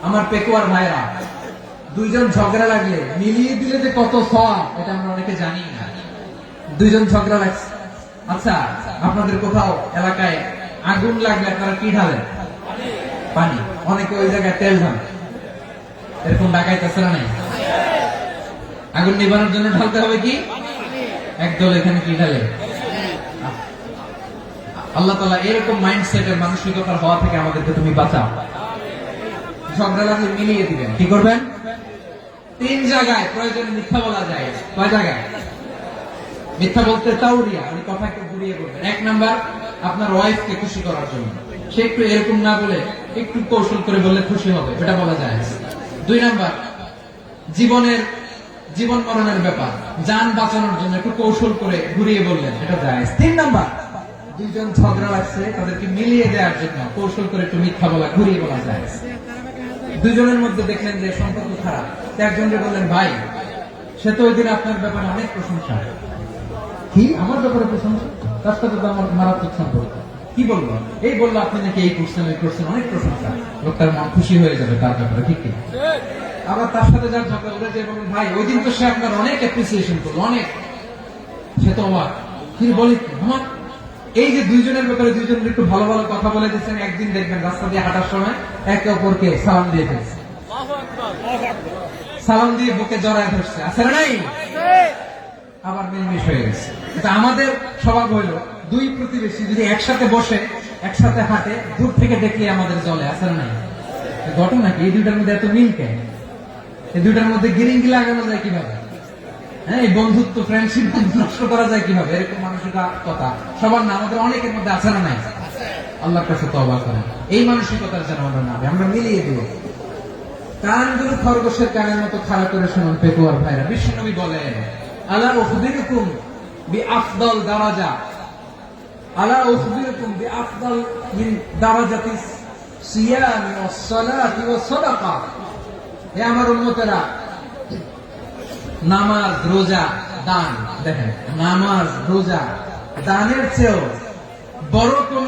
আমার পেকুয়ার ভাইরা, দুইজন ঝগড়া লাগলে মিলিয়ে দিলে যে কত সওয়াব, এটা আমরা অনেকে জানি না। দুইজন ঝগড়া লাগছে, আচ্ছা আপনাদের কোথাও এলাকায় আগুন লাগলে আপনারা কি ঢালেন? পানি। অনেকে ওই জায়গায় তেল ঢালে। এরকম ডাকাইতেছে না? নাই? আগুন নিবানোর জন্য ঢালতে হবে কি? একদল এখানে কি ঢালে? আল্লাহ তাআলা এরকম মাইন্ডসেটের মানসিকতার হওয়া থেকে আমাদেরকে তুমি বাঁচাও। ঝগড়া লাগলে মিলিয়ে দিবেন। কি করবেন? তিন জায়গায় প্রয়োজনে মিথ্যা বলা যায়। কয় জায়গায় মিথ্যা বলতে? তাওরিয়া, আমি কথাকে ঘুরিয়ে বলবেন। এক নাম্বার, আপনার ওয়াইফকে খুশি করার জন্য। সে একটু এরকম না বলে একটু কৌশল করে বললে খুশি হবে, এটা বলা যায়। দুই নাম্বার, জীবন মরণের ব্যাপার, জান বাঁচানোর জন্য একটু কৌশল করে ঘুরিয়ে বললেন, এটা যায়। তিন নাম্বার, দুইজন ঝগড়া লাগছে, তাদেরকে মিলিয়ে দেওয়ার জন্য কৌশল করে একটু মিথ্যা বলা, ঘুরিয়ে বলা যায়। দুজনের মধ্যে দেখলেন যে সম্পর্ক খারাপ, একজনকে বললেন, ভাই সে তো ওই দিন আপনার ব্যাপারে অনেক প্রশংসা। কি? আমার ব্যাপারে প্রশংসা? তার সাথে তো আমার মারাত্মক সম্পর্ক। কি বলবো? এই বললো আপনি নাকি এই করছেন, ওই করছেন, অনেক প্রশংসা। লোকটার মন খুশি হয়ে যাবে তার ব্যাপারে, ঠিক কিনা? আবার তার সাথে যার ঝগড়া করে যে বলুন, ভাই ওই দিন তো সে আপনার অনেক অ্যাপ্রিসিয়েশন করলো, অনেক। সে তো অবাক। তিনি বলে, আমার এই যে দুইজনের ব্যাপারে দুইজনের একটু ভালো ভালো কথা বলে দিচ্ছেন, একদিন দেখবেন রাস্তা দিয়ে হাঁটার সময় একে অপরকে সালাম দিয়ে ফেলছে। সালাম দিয়ে বুকে জড়ায় ধরছে, আছে না নাই? আবার মিলমিশ হয়ে গেছে। কিন্তু আমাদের স্বভাব হইল দুই প্রতিবেশী যদি একসাথে বসে একসাথে হাঁটে, দূর থেকে দেখলে আমাদের জলে, আছে না নাই? ঘটনা কি? এই দুইটার মধ্যে এত মিল কেন? এই দুইটার মধ্যে গিরিঙ্গি লাগানো যায় কিভাবে? হ্যাঁ, এই বন্ধুত্ব ফ্রেন্ডশিপ নষ্ট করা যায় কিভাবে? এরকম মানসিকতা কথা সবার না, আমাদের অনেকের মধ্যে আছে না নাই? আল্লাহর কাছে তওবা করেন এই মানসিকতার যেন আমরা না, আমরা মিলিয়ে দিব। কানগুলো খরগোশের কানের মতো খাড়া করে শুনুন পেকুয়ার ভাইরা। বিশ্বনবী বলেন, আলা উখবিরুকুম বিআফদাল দারাজা, আলা উখবিরুকুম বিআফদাল মিন দারাজাতিস সিয়াম ওয়াস সালাতি ওয়াস সাদাকা। হে আমার উম্মতেরা, নামাজ, রোজা, দান, দেখেন নামাজ, রোজা, দানের চেয়েও বড় কোন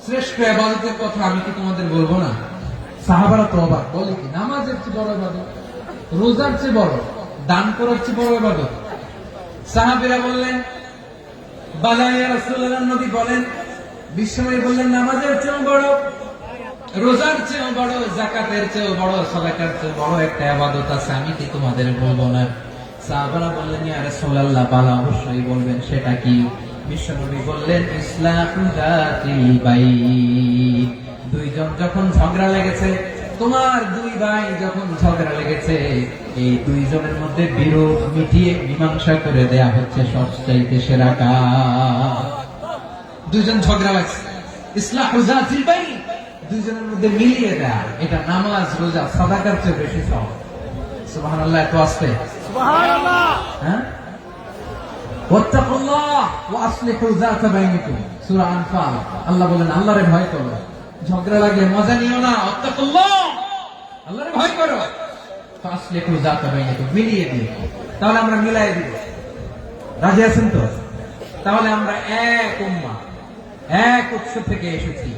শ্রেষ্ঠ ইবাদতের কথা আমি কি তোমাদের বলবো না? সাহাবারা তো অবাক, বলে কি নামাজের চেয়ে বড় ইবাদত, রোজার চেয়ে বড়, দান করার চেয়ে বড় ইবাদত? সাহাবীরা বললেন, বালা ইয়া রাসূলুল্লাহ। নবী বলেন, বিশ্বনবী বললেন, নামাজের চেয়েও বড়, রোজার চেয়েও বড়, যাকাতের চেয়েও বড়, সাদাকার চেয়েও বড় একটা ইবাদত আছে, আমি কি তোমাদের বলবো না? সাহাবারা বললেন, ইয়া রাসূলুল্লাহ, বালা, অবশ্যই বলবেন, সেটা কি? বিশ্বনবী বললেন, ইসলাহু যাতিল বাইন। দুইজন যখন ঝগড়া লেগেছে, তোমার দুই ভাই যখন ঝগড়া লেগেছে, এই দুইজনের মধ্যে বিরোধ মিটিয়ে মীমাংসা করে দেয়া হচ্ছে সবচাইতে সেরা কাজ। দুইজন ঝগড়া লাগছে, ইসলাহু যাতিল বাইন, দুইজনের মধ্যে মিলিয়ে দেয়া, এটা নামাজ, রোজা, সাদাকার চেয়ে বেশি সওয়াব। সুবহানাল্লাহ, এত আসতে সুবহানাল্লাহ। হ্যাঁ, ওয়াত্তাকুল্লাহ ওয়া আসলিহু যাতা বাইনিকুম, সূরা আনফাল। আল্লাহ বলেন, আল্লাহরে ভয় করো, ঝগড়া লাগলে মজা নিও না, ওয়াত্তাকুল্লাহ, আল্লাহরে ভয় করো, ফাসলিহু যাতা বাইনিকুম, মিলিয়ে দিও। তাহলে আমরা মিলাই দিব, রাজি আছেন তো? তাহলে আমরা এক উম্মাহ, এক উৎস থেকে এসেছি,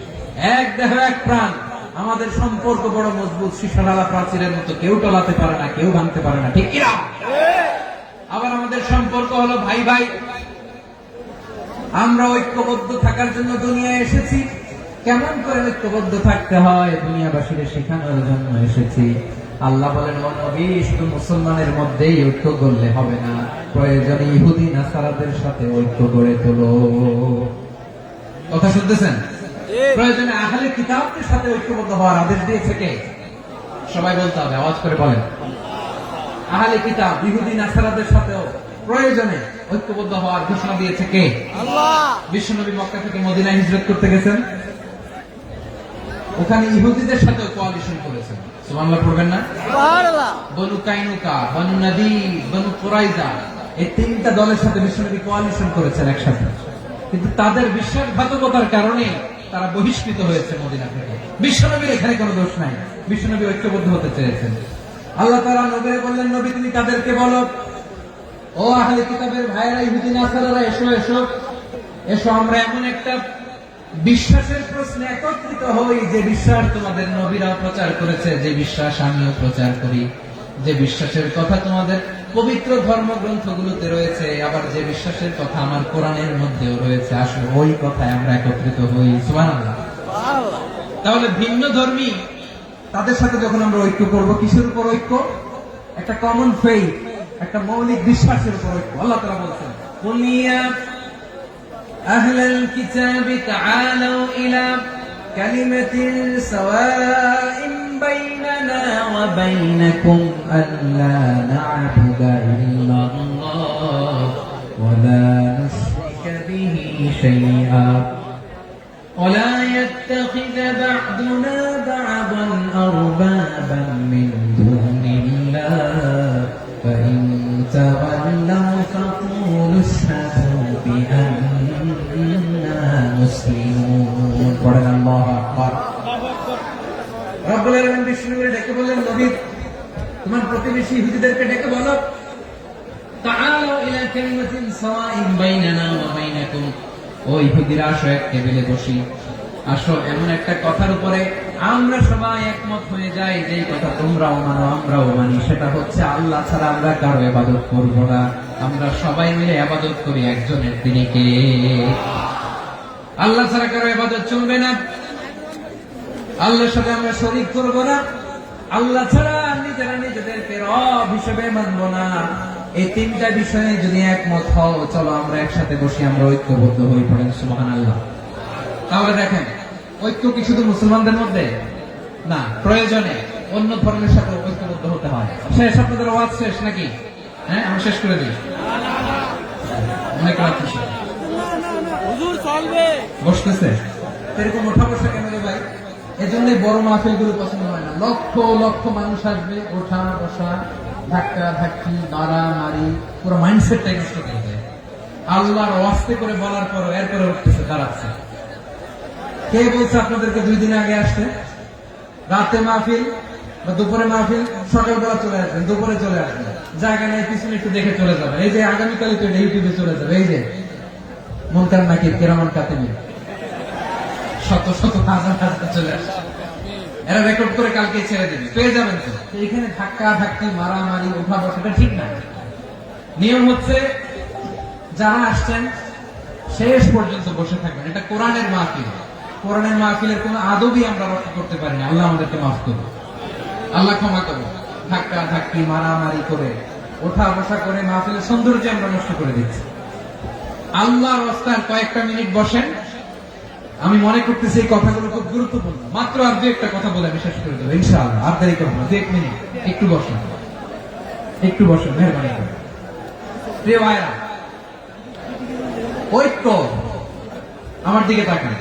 এক দেহ এক প্রাণ, আমাদের সম্পর্ক বড় মজবুত, শিশারালা প্রাচীরের মতো, কেউ টলাতে পারে না, কেউ ভাঙতে পারে না, ঠিক কিনা? আবার আমাদের সম্পর্ক হলো ভাই ভাই, আমরা ঐক্যবদ্ধ থাকার জন্য দুনিয়ায় এসেছি। কেমন করে ঐক্যবদ্ধ থাকতে হয় দুনিয়াবাসীদের শেখানোর জন্য এসেছি। আল্লাহ বলেন, ও নবী, শুধু মুসলমানের মধ্যেই ঐক্য করলে হবে না, প্রয়োজনে ইহুদি নাসারাদের সাথে ঐক্য গড়ে তোলো। কথা শুনতেছেন? প্রয়োজনে আহলে কিতাবদের সাথে ঐক্যবদ্ধ হওয়ার আদেশ দিয়েছে কে? সবাই বলতে হবে, আওয়াজ করে বলেন। আহলে কিতাব, ইহুদি নাসারাদের সাথেও প্রয়োজনে ঐক্যবদ্ধ হওয়ার ঘোষণা দিয়েছে কে? আল্লাহ। বিশ্বনবী মক্কা থেকে মদিনায় হিজরত করতে গেছেন, ওখানে ইহুদিদের সাথে কোয়ালিশন করেছেন। সুবহানাল্লাহ পড়বেন না? সুবহানাল্লাহ। বনু কাইনুকা, বনু নাদির, বনু কুরাইজা, এই তিনটা দলের সাথে বিশ্বনবী কোয়ালিশন করেছেন একসাথে। কিন্তু তাদের বিশ্বাসঘাতকতার কারণে তারা বহিষ্কৃত হয়েছে মদিনা থেকে। বিশ্বনবীর এখানে কোনো দোষ নাই, বিশ্বনবী ঐক্যবদ্ধ হতে চেয়েছেন। আল্লাহ তাআলা নবীকে বললেন, নবী তুমি তাদেরকে বলো, ও আহলে কিতাবের ভাইয়েরা, ইহুদি নাসারারা, এসো এসো এসো, আমরা এমন একটা বিশ্বাসের প্রশ্নে একত্রিত হই, যে বিশ্বাস তোমাদের নবীরাও প্রচার করেছে, যে বিশ্বাস আমিও প্রচার করি, যে বিশ্বাসের কথা তোমাদের পবিত্র ধর্মগ্রন্থগুলোতে রয়েছে, আবার যে বিশ্বাসের কথা আমার কোরআনের মধ্যেও রয়েছে, আসলে ওই কথায় আমরা একত্রিত হই। সুবহানাল্লাহ। তাহলে ভিন্ন ধর্মী তাদের সাথে যখন আমরা ঐক্য করব, কিসের উপর ঐক্য? একটা কমন ফেইথ, একটা মৌলিক বিশ্বাসের উপর ঐক্য। আল্লাহ তাআলা বলেছেন, কুল ইয়া আহলাল কিতাবি তাআলু ইলা কালিমাতিন সাওয়াইন বাইনানা ওয়া বাইনাকুম আল্লা না'বুদা ইল্লাল্লাহ ওয়া লা নুশরিকা বিহি শাইআ ولا يتخذ بعضنا بعضا أربابا من دون الله فإن تولوا فقولوا اشهدوا بأننا مسلمون. قرآن الله أكبر. رب العالمين বিষ্ণুকে ডেকে বলেন, নবী তোমার প্রতিবেশী ইহুদিদেরকে ডেকে বলো, তাআলু ইলা কালিমাতিন সাওয়াইন বাইনানা ওয়া বাইনাকুম, ও ইহুদিরা, আসো এক টেবিলে বসি, আসো এমন একটা কথার উপরে আমরা সবাই একমত হয়ে যাই, যে কথা তোমরাও মানো আমরাও মানি, সেটা হচ্ছে আল্লাহ ছাড়া আমরা কারো ইবাদত করব না, আমরা সবাই মিলে ইবাদত করি একজনের, তিনি কে? আল্লাহ ছাড়া কারো ইবাদত চলবে না, আল্লাহর সাথে আমরা শরীক করব না, আল্লাহ ছাড়া নিজেরা নিজেদের নিজেদেরকে রব হিসেবে মানবো না, এই তিনটা বিষয়ে যদি একমত হও, চলো আমরা একসাথে বসে আমরা ঐক্যবদ্ধ হয়ে পড়েন। সুবহানাল্লাহ। তাহলে দেখেন, ঐক্য কি শুধু মুসলমানদের মধ্যে না, প্রয়োজনে অন্য ধর্মের সাথে ঐক্যবদ্ধ হতে হয়। শেষ, আপনাদের ওয়াজ শেষ নাকি? হ্যাঁ, আমি শেষ করে দিই। অনেক রাত বসতেছে এরকম ওঠা বসা কেন রে ভাই? এজন্যই বড় মাহফিল গুলো পছন্দ হয় না। লক্ষ লক্ষ মানুষ আসবে, ওঠা বসা, ধাক্কা ধাক্কি, মারামারি, পুরো মাইন্ডসেটটাই নষ্ট করে দেয়। আল্লাহর ওয়াস্তে করে বলার পর এরপরে উঠতেছে, দাঁড়াচ্ছে। কে বলছে আপনাদেরকে 2 দিন আগে আসতে? রাতে মাহফিল বা দুপুরে মাহফিল, সকালবেলা চলে আসবেন, দুপুরে চলে আসবেন, জায়গা নেই পিছনে একটু দেখে চলে যাবে। এই যে আগামীকালই তো ইউটিউবে চলে যাবে, এই যে মুনকার নাকির কেরামান কাতিমি, শত শত হাজার হাজার চলে আসছে, এরা রেকর্ড করে কালকে ছেড়ে দেবে, পেয়ে যাবেন তো। এখানে ধাক্কা ধাক্কি, মারামারি, উঠা বসাটা ঠিক না। নিয়ম হচ্ছে যারা আসছেন শেষ পর্যন্ত বসে থাকবেন। এটা কোরআনের মাহফিল। কোরআনের মাহফিলের কোন আদবই আমরা রক্ষা করতে পারি না। আল্লাহ আমাদেরকে মাফ করুন, আল্লাহ ক্ষমা করুন। ধাক্কা ধাক্কি, মারামারি করে, ওঠা বসা করে মাহফিলের সৌন্দর্য আমরা নষ্ট করে দিচ্ছি। আল্লাহর রাস্তায় কয়েকটা মিনিট বসেন। আমি মনে করতেছি এই কথাগুলো খুব গুরুত্বপূর্ণ। মাত্র আর 2-1টা কথা বলে আমি শেষ করে দেবো ইনশাআল্লাহ। আর দেরি করবো না, 2-1 মিনিট একটু বসেন, একটু বসেন, মেহরবানি করে। প্রিয় ভাইরা, ঐক্য, আমার দিকে তাকান।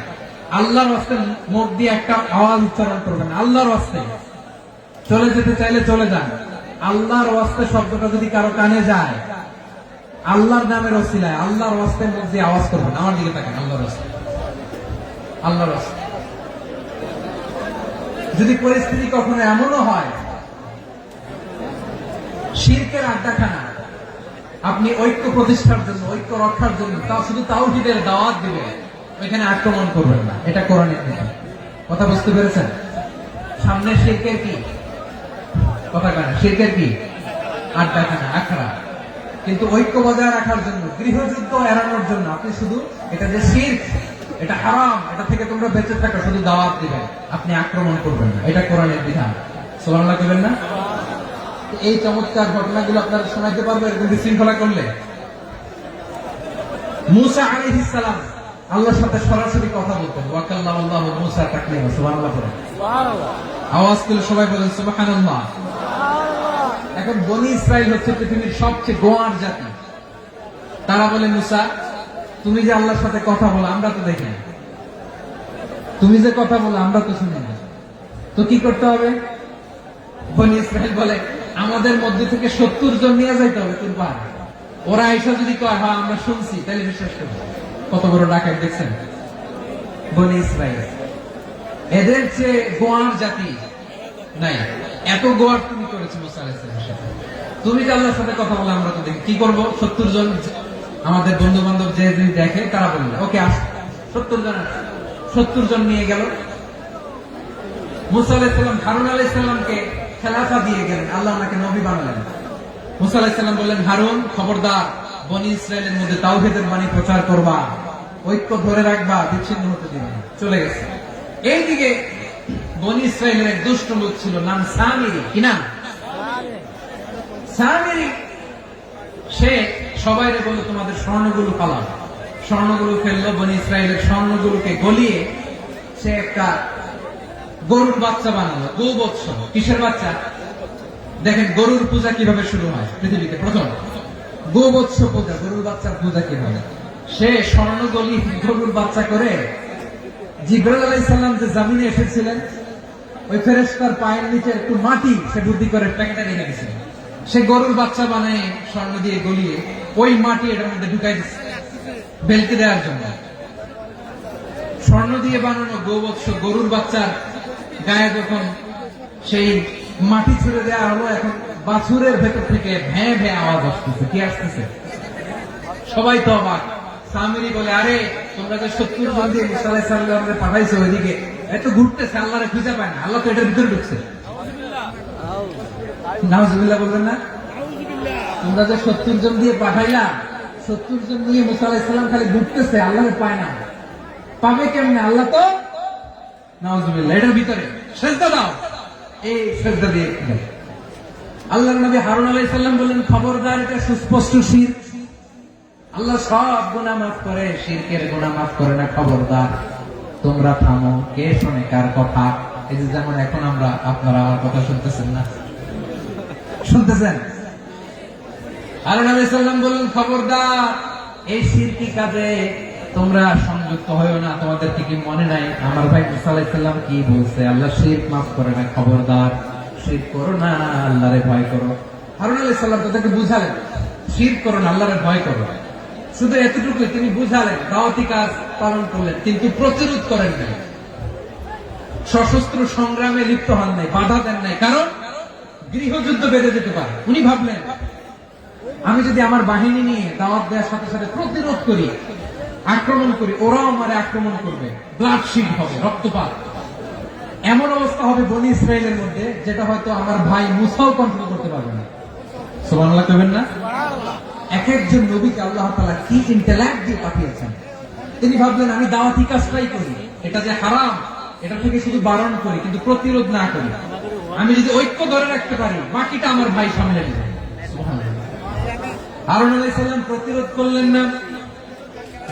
আল্লাহর রাস্তায় মুখ দিয়ে একটা আওয়াজ উচ্চারণ করবেন, আল্লাহর রাস্তায়। চলে যেতে চাইলে চলে যান। আল্লাহর রাস্তায় শব্দটা যদি কারো কানে যায়, আল্লাহর নামের ওসিলায় আল্লাহর রাস্তায় মুখ দিয়ে আওয়াজ করবেন। আমার দিকে তাকান, আল্লাহর রাস্তায়, আল্লাহর রাস্তায়। যদি পরিস্থিতি কখনো এমনও হয় শিরকের আড্ডাখানা, আপনি ঐক্য প্রতিষ্ঠার জন্য, ঐক্য রক্ষার জন্য শুধু তাওহীদের দাওয়াত দিবেন, ওইখানে আক্রমণ করবেন না। এটা কোরআনের নিয়ম। কথা বুঝতে পেরেছেন? সামনে শিরকের কি কথা কানে, শিরকের কি আড্ডাখানা, আখড়া। কিন্তু ঐক্য বজায় রাখার জন্য, গৃহযুদ্ধ এড়ানোর জন্য আপনি শুধু এটা যে শিরক, এটা হারাম, এটা থেকে তোমরা বেঁচে থাকো, শুধু দাওয়াত দিবেন, আপনি আক্রমণ করবেন না। এটা কোরআনের বিধান। সুবহানাল্লাহ করবেন না? এই চমৎকার ঘটনাগুলো আপনারা শোনাতে পারবে এরকম বিশৃঙ্খলা করলে। মূসা আলাইহিস সালাম আল্লাহর সাথে সরাসরি কথা বলতেন। ওয়া কাল্লামাল্লাহু মূসা তাকলিমা। সুবহানাল্লাহ পড়েন, সুবহানাল্লাহ। আওয়াজ করে সবাই বলেন সুবহানাল্লাহ। এখন বনি ইসরাইল হচ্ছে পৃথিবীর সবচেয়ে গোয়ার জাতি। তারা বলে, মূসা তুমি যে আল্লাহর সাথে কথা বলো আমরা তো দেখি না, তুমি যে কথা বলো আমরা তো শুনি না, তো কি করতে হবে? বনি ইসরাইল বলে, আমাদের মধ্যে থেকে 70 জন নিয়ে যাইতে হবে তোর পাহাড়ে। ওরা এসে যদি কয় হ্যাঁ আমরা শুনছি, তাহলে বিশ্বাস করবো। কত বড় ডাকাত দেখছেন বনি ইসরাইল। এদের চেয়ে গোয়ার জাতি নাই। এত গোয়ার তুমি করেছো মুসা আলাইহিস সালামের সাথে। তুমি যে আল্লাহর সাথে কথা বলে আমরা তো দেখি, কি করবো? 70 জন আমাদের বন্ধু বান্ধব যে দেখে তারা বললো ওকে আস, 70 জন নিয়ে গেল। মুসা আলাইহিস সালাম হারুন আলাইহিস সালামকে খেলাফা দিয়ে গেলেন, আল্লাহ ওনাকে নবী বানালেন। মুসা আলাইহিস সালাম বললেন, হারুন খবরদার, বনি ইসরায়েলের মধ্যে তাওহীদের বাণী প্রচার করবা, ঐক্য ধরে রাখবা, বিচ্ছিন্ন হতে দিবে না। চলে গেছে। এইদিকে বনি ইসরায়েলের এক দুষ্ট লোক ছিল, নাম সামিরি। কি নাম? সামিরি। সে সবাইরে বলল তোমাদের স্বর্ণগুলো পালাও। স্বর্ণগুলো ফেললো, বনি ইসরায়েলের স্বর্ণগুলোকে গলিয়ে সে একটা গরুর বাচ্চা বানালো। গোবৎস। কিসের বাচ্চা? দেখেন গরুর পূজা কিভাবে শুরু হয় পৃথিবীতে প্রথম। গোবৎস পূজা, গরুর বাচ্চার পূজা কিভাবে। সে স্বর্ণগলি গরুর বাচ্চা করে জিবরাইল আলাইহিস সালাম যে জমিনে এসেছিলেন, ওই ফেরেশতার পায়ের নিচে একটু মাটি সে বুদ্ধি করে প্যাকেটে রেখে দিয়েছিল। সে গরুর বাচ্চা বানায় স্বর্ণ দিয়ে গলিয়ে ওই মাটি এটার মধ্যে ঢুকাই দিচ্ছে বেলকে দেওয়ার জন্য। স্বর্ণ দিয়ে বানানো গোবৎস গরুর বাচ্চার গায়ে যখন সেই মাটি ছুড়ে দেওয়া হলো, এখন বাছুরের ভেতর থেকে ভ্যাঁ ভ্যাঁ আওয়াজ আসতেছে। কি আসতেছে? সবাই তো অবাক। সামিরি বলে, আরে তোমরা যে 70 জন দিয়ে মুসা আলাইহিস সালামকে পাঠাইছো ওইদিকে, এত ঘুরতেছে, আল্লাহরে খুঁজে পায় না, আল্লাহ তো এটার ভিতরে ঢুকছে। নাউজুবিল্লাহ বলবেন না? তোমরা যে 70 জন দিয়ে পাঠাইলা, 70 জন দিয়ে মুসা আলাইহিস সালাম খালি ঘুরতেছে, আল্লাহরে পায় না। পাবে কেমনে? আল্লাহ তো নাউজুবিল্লাহ এটার ভিতরে। সেজদা দাও। এই সেজদা দিয়ে আল্লাহর নবী হারুন আলাইহিস সালাম বললেন, খবরদার, এটা সুস্পষ্ট শিরক। আল্লাহ সব গুনাহ মাফ করে, শিরকের গুনাহ মাফ করে না, খবরদার তোমরা থামো। কে শোনে কার কথা? এই যে যেমন এখন আপনারা আমার কথা শুনতেছেন না, শুনতেছেন? হারুন আলাইহিস সালাম বললেন, খবরদার, এই শিরকি কাজে তোমরা সংযুক্ত হয়ো না। তোমাদের কি মনে নাই আমার ভাই মুসা আলাইহিস সালাম কি বলছে? আল্লাহ শিরক মাফ করে না, খবরদার শিরক করো না, আল্লাহরে ভয় করো। হারুন আলাইহিস সালাম তাদেরকে বুঝালেন, শিরক করো না, আল্লাহরে ভয় করো। শুধু এতটুকুই তিনি বুঝালেন, দাওয়াতি কাজ পালন করলেন, কিন্তু প্রতিরোধ করেন নাই, সশস্ত্র সংগ্রামে লিপ্ত হন নাই, বাধা দেন নাই, কারণ গৃহযুদ্ধ বেড়ে যেতে পারে। উনি ভাবলেন, আমি যদি আমার বাহিনী নিয়ে দাওয়াত দেওয়ার সাথে সাথে প্রতিরোধ করি, আক্রমণ করি, ওরাও আমারে আক্রমণ করবে, ব্লাডশিড হবে, রক্তপাত, এমন অবস্থা হবে বনি ইসরায়েলের মধ্যে, যেটা হয়তো আমার ভাই মুসাও কন্ট্রোল করতে পারবে না। সুবহানাল্লাহ কইবেন না? এক একজন নবীকে আল্লাহ তাআলা কি ইন্টেলেক্ট দিয়ে পাঠিয়েছেন। তিনি ভাবলেন, আমি দাওয়াতি কাজটাই করি, এটা যে হারাম এটা থেকে শুধু বারণ করি, কিন্তু প্রতিরোধ না করি। আমি যদি ঐক্য ধরে রাখতে পারি, বাকিটা আমার ভাই সামলে নেবে। হারুন আলাইহিস সালাম প্রতিরোধ করলেন না,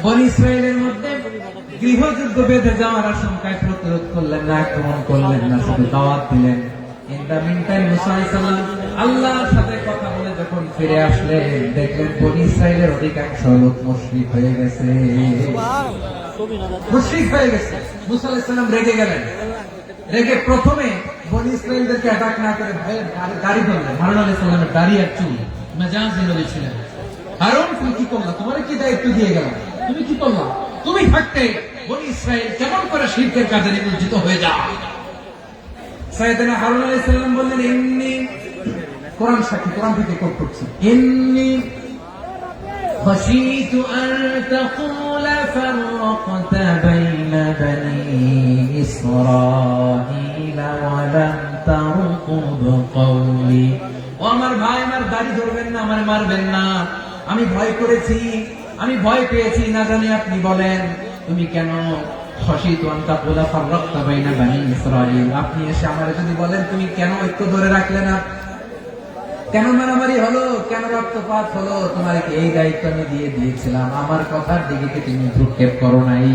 বনি ইসরায়েলের মধ্যে গৃহযুদ্ধ বেঁধে যাওয়ার আশঙ্কায় প্রতিরোধ করলেন না, আক্রমণ করলেন না, শুধু দাওয়াত দিলেন। ইন দ্য মিনটাইম মুসা আলাইহিস সালাম আল্লাহর সাথে কথা বলে যখন ফিরে আসলেন, দেখলেন বনি ইসরায়েলের অধিকাংশ লোক মুশরিক হয়ে গেছে, মুশরিক হয়ে গেছে। মুসা আলাইহিস সালাম রেগে গেলেন, রেগে প্রথমে বনি ইসরায়েলদেরকে অ্যাটাক না করে ভয়ের দাড়ি ধরলেন। হারুন আলাইহিস সালামের দাড়ি আর চুল মেজাজি নবী ছিলেন। হারুন, তুমি কি করলা? তোমার কি দায়িত্ব দিয়ে গেলাম, তুমি কি করলা? তুমি থাকতে বনি ইসরায়েল কেমন করে শিরকের কাজে নিমজ্জিত হয়ে যায়? সাইয়েদনা হারুন আলাইহিস সালাম বললেন, ইন্নী, কোরআন সাক্ষী, কোরআন থেকে কোট করছি, ইন্নী খাশীতু আন তাকুলা ফাররাকতা বাইনা বনি ইসরাঈলা ওয়া লাম তারকুব কওলি। ও আমার ভাই, আমার দাড়ি ধরবেন না, আমার মারবেন না। আমি ভয় করেছি, আমি ভয় পেয়েছি, না জানি আপনি বলেন তুমি কেন খাশীতু আন তাকুলা ফাররাকতা বাইনা বনি ইসরাঈল। আপনি এসে আমারে যদি বলেন তুমি কেন ঐক্য ধরে রাখলে না, কেন মারামারি হলো, কেন রক্তপাত হলো, তোমার কি এই দায়িত্ব আমি দিয়ে দিয়েছিলাম? আমার কথার দিকে কি তুমি ভ্রুক্ষেপ করো নাই?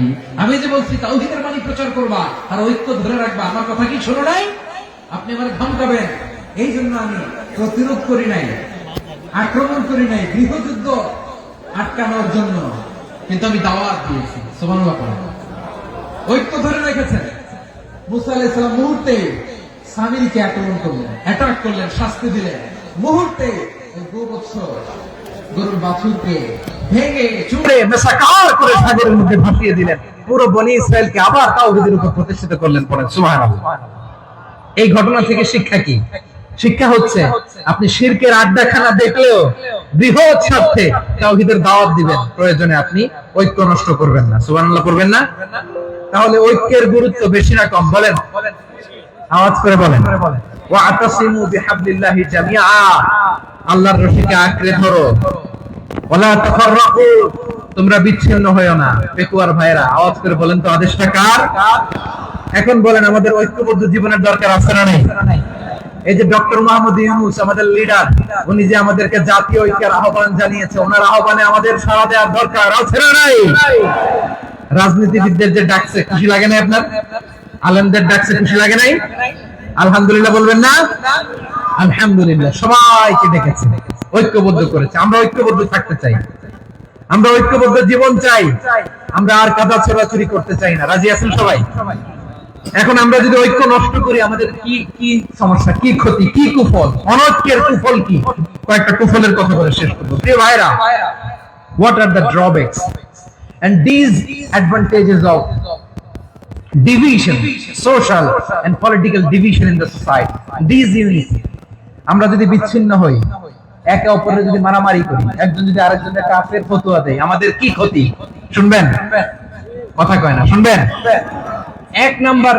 আমি যে বলছি তাওহীদের বাণী প্রচার করবা আর ঐক্য ধরে রাখবা, আমার কথা কি শোনো নাই? আপনি আমার ধমকাবেন, এই জন্য আমি প্রতিরোধ করি নাই, আক্রমণ করি নাই, গৃহযুদ্ধ আটকানোর জন্য, কিন্তু আমি দাওয়াত দিয়েছি। সুবহানাল্লাহ। ঐক্য ধরে রেখেছেন। মুসা আলাইহিস সালাম মুহূর্তে সামিরীকে আক্রমণ করলেন, অ্যাটাক করলেন, শাস্তি দিলেন। মুহূর্তে ওই গোবৎস গরুর বাছুরকে ভেঙে চুড়ে মেসাকার করে সাগরের মধ্যে ভাসিয়ে দিলেন। পুরো বনি ইসরায়েলকে আবার তাওহীদের উপর প্রতিষ্ঠিত করলেন। পড়েন সুবহানাল্লাহ। এই ঘটনা থেকে শিক্ষা কি? শিক্ষা হচ্ছে, আপনি শিরকের আড্ডাখানা দেখলেও বৃহৎ স্বার্থে তাওহীদের দাওয়াত দিবেন, প্রয়োজনে আপনি ঐক্য নষ্ট করবেন না। সুবহানাল্লাহ করবেন না? তাহলে ঐক্যের গুরুত্ব বেশি না কম? বলেন, আওয়াজ করে বলেন। ওয়াতাসিমু বিহাবলিল্লাহি জামিআ, আল্লাহর রশিকে আঁকড়ে ধরো। ওয়ালা তাফাররাকু, তোমরা বিচ্ছিন্ন হয়ো না। পেকুয়ার ভাইরা আওয়াজ করে বলেন তো, আদেশটা কার? এখন বলেন, আমাদের ঐক্যবদ্ধ জীবনের দরকার আছে না নেই? এই যে ডক্টর মোহাম্মদ ইউনূস আমাদের লিডার, উনি যে আমাদেরকে জাতীয় ঐক্যের আহ্বান জানিয়েছে, ওনার আহ্বানে আমাদের সাড়া দেওয়ার দরকার আছে না নাই? রাজনীতিবিদদের যে ডাকছে, খুশি লাগে না আপনার? আলেমদের ডাকছে, খুশি লাগে নাই? আলহামদুলিল্লাহ বলবেন না? আলহামদুলিল্লাহ, সবাইকে ডেকেছে, ঐক্যবদ্ধ করেছে। আমরা ঐক্যবদ্ধ থাকতে চাই, আমরা ঐক্যবদ্ধ জীবন চাই, আমরা আর কাদা ছোড়াছুরি করতে চাই না। রাজি আছেন সবাই? এখন আমরা যদি ঐক্য নষ্ট করি, আমাদের কি কি সমস্যা, কি ক্ষতি, কি কুফল? অনৈক্যের কুফল কি? কয়েকটা কুফলের কথা বলে শেষ করব। প্রিয় ভাইরা, what are the drawbacks and these advantages of division, social and political division in the society, these unity? আমরা যদি বিচ্ছিন্ন হই, একে অপরের যদি মারামারি করি, একজন যদি আরেকজনের কাফের ফতোয়া দেয়, আমাদের কি ক্ষতি? শুনবেন? কথা কয় না, শুনবেন? এক নাম্বার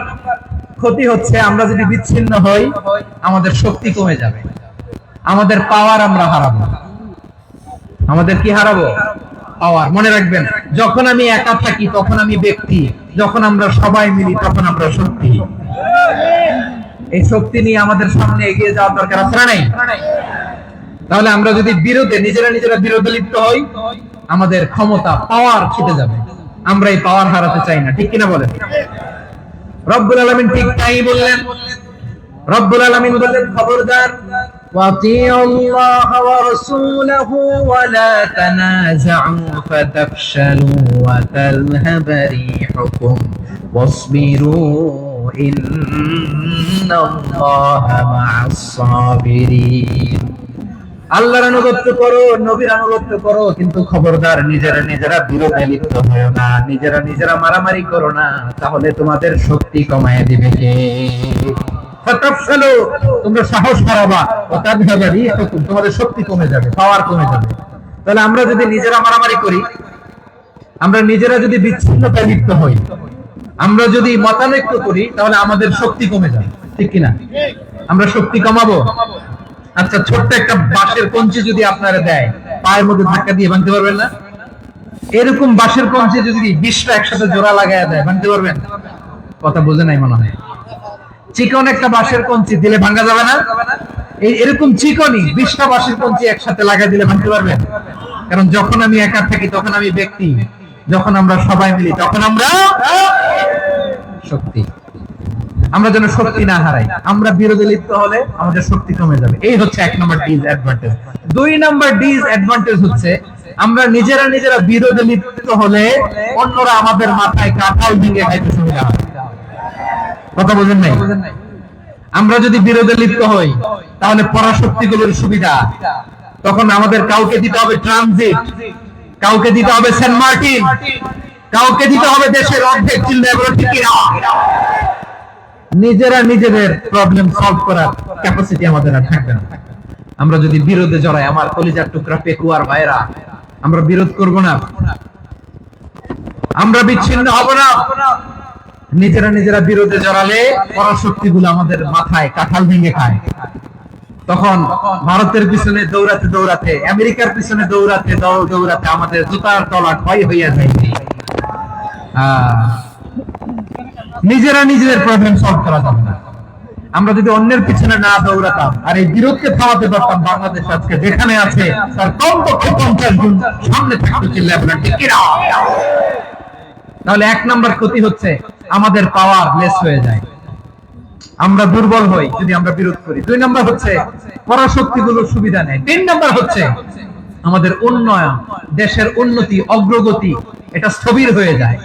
ক্ষতি হচ্ছে, আমরা যদি বিচ্ছিন্ন হই, আমাদের শক্তি কমে যাবে, আমাদের পাওয়ার আমরা হারাবো। আমাদের কি হারাবো? পাওয়ার। মনে রাখবেন, যখন আমি একা থাকি তখন আমি ব্যক্তি, যখন আমরা সবাই মিলি তখন আমরা শক্তি। এই শক্তি নিয়ে আমাদের সামনে এগিয়ে যাওয়ার দরকার আছে না নাই? তাহলে আমরা যদি নিজেরা বিরোধে লিপ্ত হই, আমাদের ক্ষমতা পাওয়ার ছুটে যাবে। আমরা এই পাওয়ার হারাতে চাই না, ঠিক কিনা বলেন? রব্বুল আলামিন ঠিক তাই বললেন। রব্বুল আলামিন বললেন, খবরদার, ওয়াতিউল্লাহ ওয়া রাসূলাহু ওয়া লা তানাযাউ ফাতাফশালু ওয়া তাযহাবা রিহুকুম ওয়াসবিরু ইন্নাল্লাহা মা'আস সাবিরিন। আল্লাহর আনুগত্য করো, নবীর আনুগত্য করো, কিন্তু খবরদার নিজেরা বিরোধে লিপ্ত হয়ো না, নিজেরা মারামারি করো না, তাহলে তোমাদের শক্তি কমায় দিবে কে? ফাতাফশালু, তোমরা সাহস হারাবা, ওয়া তাযহাবা রিহুকুম, তোমাদের শক্তি কমে যাবে, পাওয়ার কমে যাবে। তাহলে আমরা যদি নিজেরা মারামারি করি, আমরা নিজেরা যদি বিচ্ছিন্নতায় লিপ্ত হই, আমরা যদি মতানৈক্য করি, তাহলে আমাদের শক্তি কমে যাবে, ঠিক কিনা? আমরা শক্তি কমাবো। আচ্ছা, ছোট্ট একটা বাঁশের কঞ্চি যদি আপনারা দেয়, পায়ের মধ্যে ধাক্কা দিয়ে ভাঙতে পারবেন না? এরকম বাঁশের কঞ্চি যদি 20টা একসাথে জোড়া লাগায় দেয়, ভাঙতে পারবেন? কথা বোঝে নাই মনে হয়। চিকন একটা বাঁশের কঞ্চি দিলে ভাঙা যাবে না? এরকম চিকনই 20টা বাঁশের কঞ্চি একসাথে লাগাই দিলে ভাঙতে পারবেন? কারণ যখন আমি একা থাকি তখন আমি ব্যক্তি, যখন আমরা সবাই মিলি তখন আমরা শক্তি। আমরা যেন শক্তি না হারাই। আমরা বিরোধে লিপ্ত হলে আমাদের শক্তি কমে যাবে। এই হচ্ছে 1 নম্বর ডিসঅ্যাডভান্টেজ। 2 নম্বর ডিসঅ্যাডভান্টেজ হচ্ছে, আমরা নিজেরা বিরোধে লিপ্ত হলে অন্যরা আমাদের মাথায় কাঁঠাল ভেঙে খাইতে সুবিধা হয়। কথা বোঝেন নাই? আমরা যদি বিরোধে লিপ্ত হই, তাহলে পরাশক্তিগুলোর সুবিধা, তখন আমাদের কাউকে দিতে হবে ট্রানজিট, কাউকে দিতে হবে সেন্ট মার্টিন, কাউকে দিতে হবে দেশের অর্ধেক চিল্লা। নিজেদের প্রবলেম সলভ করার ক্যাপাসিটি আমাদের আর থাকবে না। আমরা যদি বিরোধে জড়াই, আমার কলিজার টুকরা পেকুয়ার ভাইরা, আমরা বিরোধ করব না, আমরা বিচ্ছিন্ন হব না। নিজেরা বিরোধে জড়ালে পরাশক্তিগুলো আমাদের মাথায় কাঁঠাল ভেঙে খায়। তখন ভারতের পিছনে দৌড়াতে, আমেরিকার পিছনে দৌড়াতে আমাদের জুতার তলা ক্ষয় হইয়া যায়। নিজেদের প্রবলেম সলভ করা যাবে না। আমরা যদি অন্যের পিছনে না দৌড়াতাম আর এই বিরোধকে থামাতে পারতাম, বাংলাদেশ আজকে যেখানে আছে তার কমপক্ষে 50 গুণ সামনে থাকতে ছিল। তাহলে 1 নম্বর ক্ষতি হচ্ছে, আমাদের পাওয়ার লেস হয়ে যায়, আমরা দুর্বল হই যদি আমরা বিরোধ করি। 2 নম্বর হচ্ছে, পরাশক্তিগুলোর সুবিধা নেই। 3 নম্বর হচ্ছে, আমাদের উন্নয়ন, দেশের উন্নতি, অগ্রগতি, এটা স্থবির হয়ে যায়,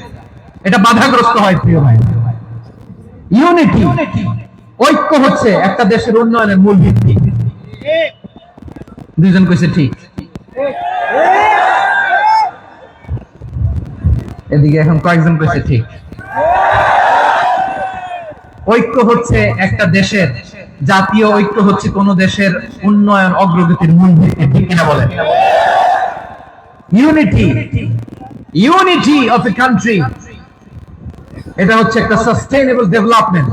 এটা বাধাগ্রস্ত হয়। প্রিয় ভাই, ইউনিটি, ঐক্য হচ্ছে একটা দেশের উন্নয়নের মূল ভিত্তি। দুইজন কইছে ঠিক। এদিকে এখন কয়েকজন কইছে ঠিক। ঐক্য হচ্ছে একটা দেশের, জাতীয় ঐক্য হচ্ছে কোন দেশের উন্নয়ন, অগ্রগতির মূল ভিত্তি, ঠিক কিনা বলেন? ইউনিটি অফ এ কান্ট্রি, এটা হচ্ছে একটা সাস্টেইনেবল ডেভেলপমেন্ট,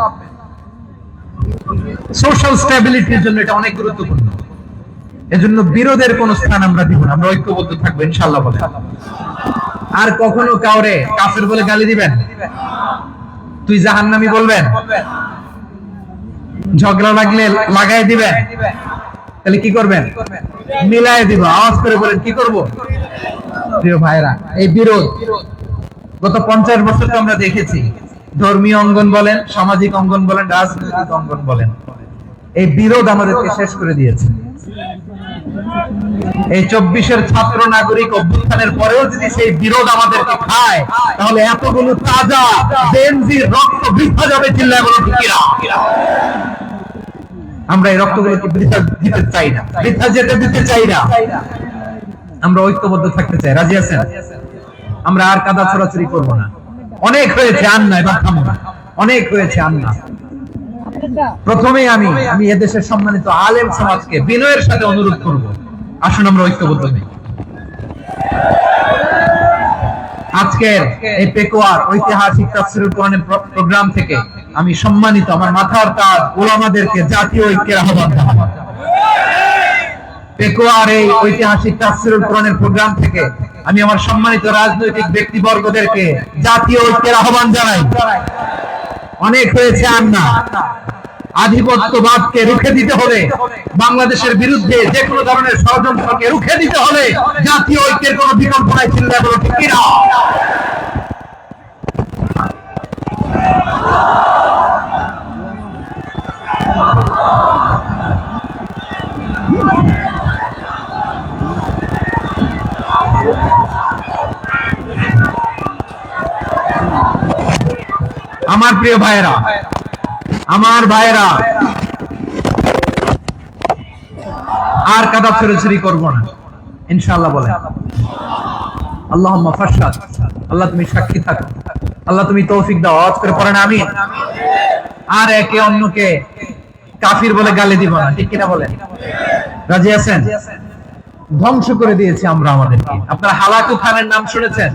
সোশ্যাল স্ট্যাবিলিটির জন্য এটা অনেক গুরুত্বপূর্ণ। এজন্য বিরোধের কোন স্থান আমরা দিব না, আমরা ঐক্যবদ্ধ থাকবো ইনশাআল্লাহ। বলে আর কখনো কাউরে কাফের বলে গালি দিবেন, তুই জাহান্নামী বলবেন, ঝগড়া লাগলে লাগাই দিবেন, তাহলে কি করবেন? মিলাই দিব। আওয়াজ করে বলেন, কি করব? প্রিয় ভাইরা, এই বিরোধ গত 50 বছর তো আমরা দেখেছি। ধর্মীয় অঙ্গন বলেন, সামাজিক অঙ্গন বলেন, রাজনৈতিক অঙ্গন বলেন, এই বিরোধ আমাদেরকে শেষ করে দিয়েছে। এই 24-এর ছাত্র নাগরিক অভ্যুত্থানের পরেও যদি সেই বিরোধ আমাদেরকে খায়, তাহলে এতগুলো তাজা জেনজির রক্ত বৃথা যাবে। চিল্লায় বলে ঠিক কিনা? আমরা এই রক্তগুলোকে বৃথা দিতে চাই না, বৃথা যেতে দিতে চাই না। আমরা ঐক্যবদ্ধ থাকতে চাই। রাজি আছেন? আমরা আর কাদা ছড়াছড়ি করবো না। অনেক হয়েছে, আন্না, এবার থামো না। অনেক হয়েছে, আন্না। প্রথমে আমি এদেশের সম্মানিত আলেম সমাজকে বিনয়ের সাথে অনুরোধ করব, আসুন আমরা ঐক্যবদ্ধ হই। আজকের এই পেকুয়ার ঐতিহাসিক তাফসীরুল কোরআনের প্রোগ্রাম থেকে আমি সম্মানিত আমার মাথার তাজ উলামাদেরকে জাতীয় ঐক্যের আহ্বান জানাই। পেকুয়ার এই ঐতিহাসিক তাফসীরুল কোরআনের প্রোগ্রাম থেকে আমি আমার সম্মানিত রাজনৈতিক ব্যক্তিবর্গদেরকে জাতীয় ঐক্যের আহ্বান জানাই। অনেক হয়েছে, আর না, আধিপত্যবাদকে রুখে দিতে হলে, বাংলাদেশের বিরুদ্ধে যে কোনো ধরনের ষড়যন্ত্রকে রুখে দিতে হলে জাতীয় ঐক্যের কোনো বিকল্প নাই। চিন্তা করো ঠিক কিনা? আমার প্রিয় ভাইয়েরা, আমার ভাইয়েরা, আর কাদা ছড়াছড়ি করবো না ইনশাআল্লাহ। বলে আল্লাহুম্মা ফাশহাদ, আল্লাহ তুমি সাক্ষী থাকো, আল্লাহ তুমি তৌফিক দাও। আওয়াজ করে পড়েন আমিন। আর একে অন্যকে কাফির বলে গালি দিব না, ঠিক কিনা বলেন? রাজি আছেন? ধ্বংস করে দিয়েছি আমরা আমাদেরকে। আপনারা হালাকু খানের নাম শুনেছেন?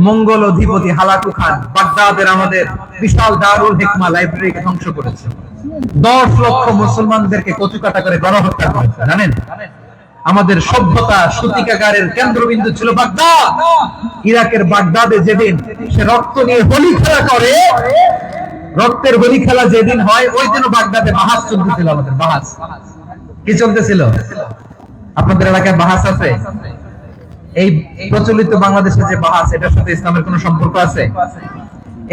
মঙ্গল অধিপতি হালাকু খান বাগদাদের আমাদের বিশাল দারুল হিকমা লাইব্রেরিকে ধ্বংস করেছে। 10 লক্ষ মুসলমানদেরকে কচুকাটা করে গণহত্যা করেছে। জানেন, আমাদের সভ্যতা সূতিকাগারের কেন্দ্রবিন্দু ছিল বাগদাদ। ইরাকের বাগদাদে যেদিন সে রক্ত নিয়ে হোলি খেলা করে, রক্তের হোলি খেলা যেদিন হয়, ওই দিনও বাগদাদে বাহাস চলতেছিল। আমাদের বাহাস কি চলতেছিল? আপনাদের এলাকায় বাহাস আছে? এই প্রচলিত বাংলাদেশের যে বাহাস, এটার সাথে ইসলামের কোন সম্পর্ক আছে?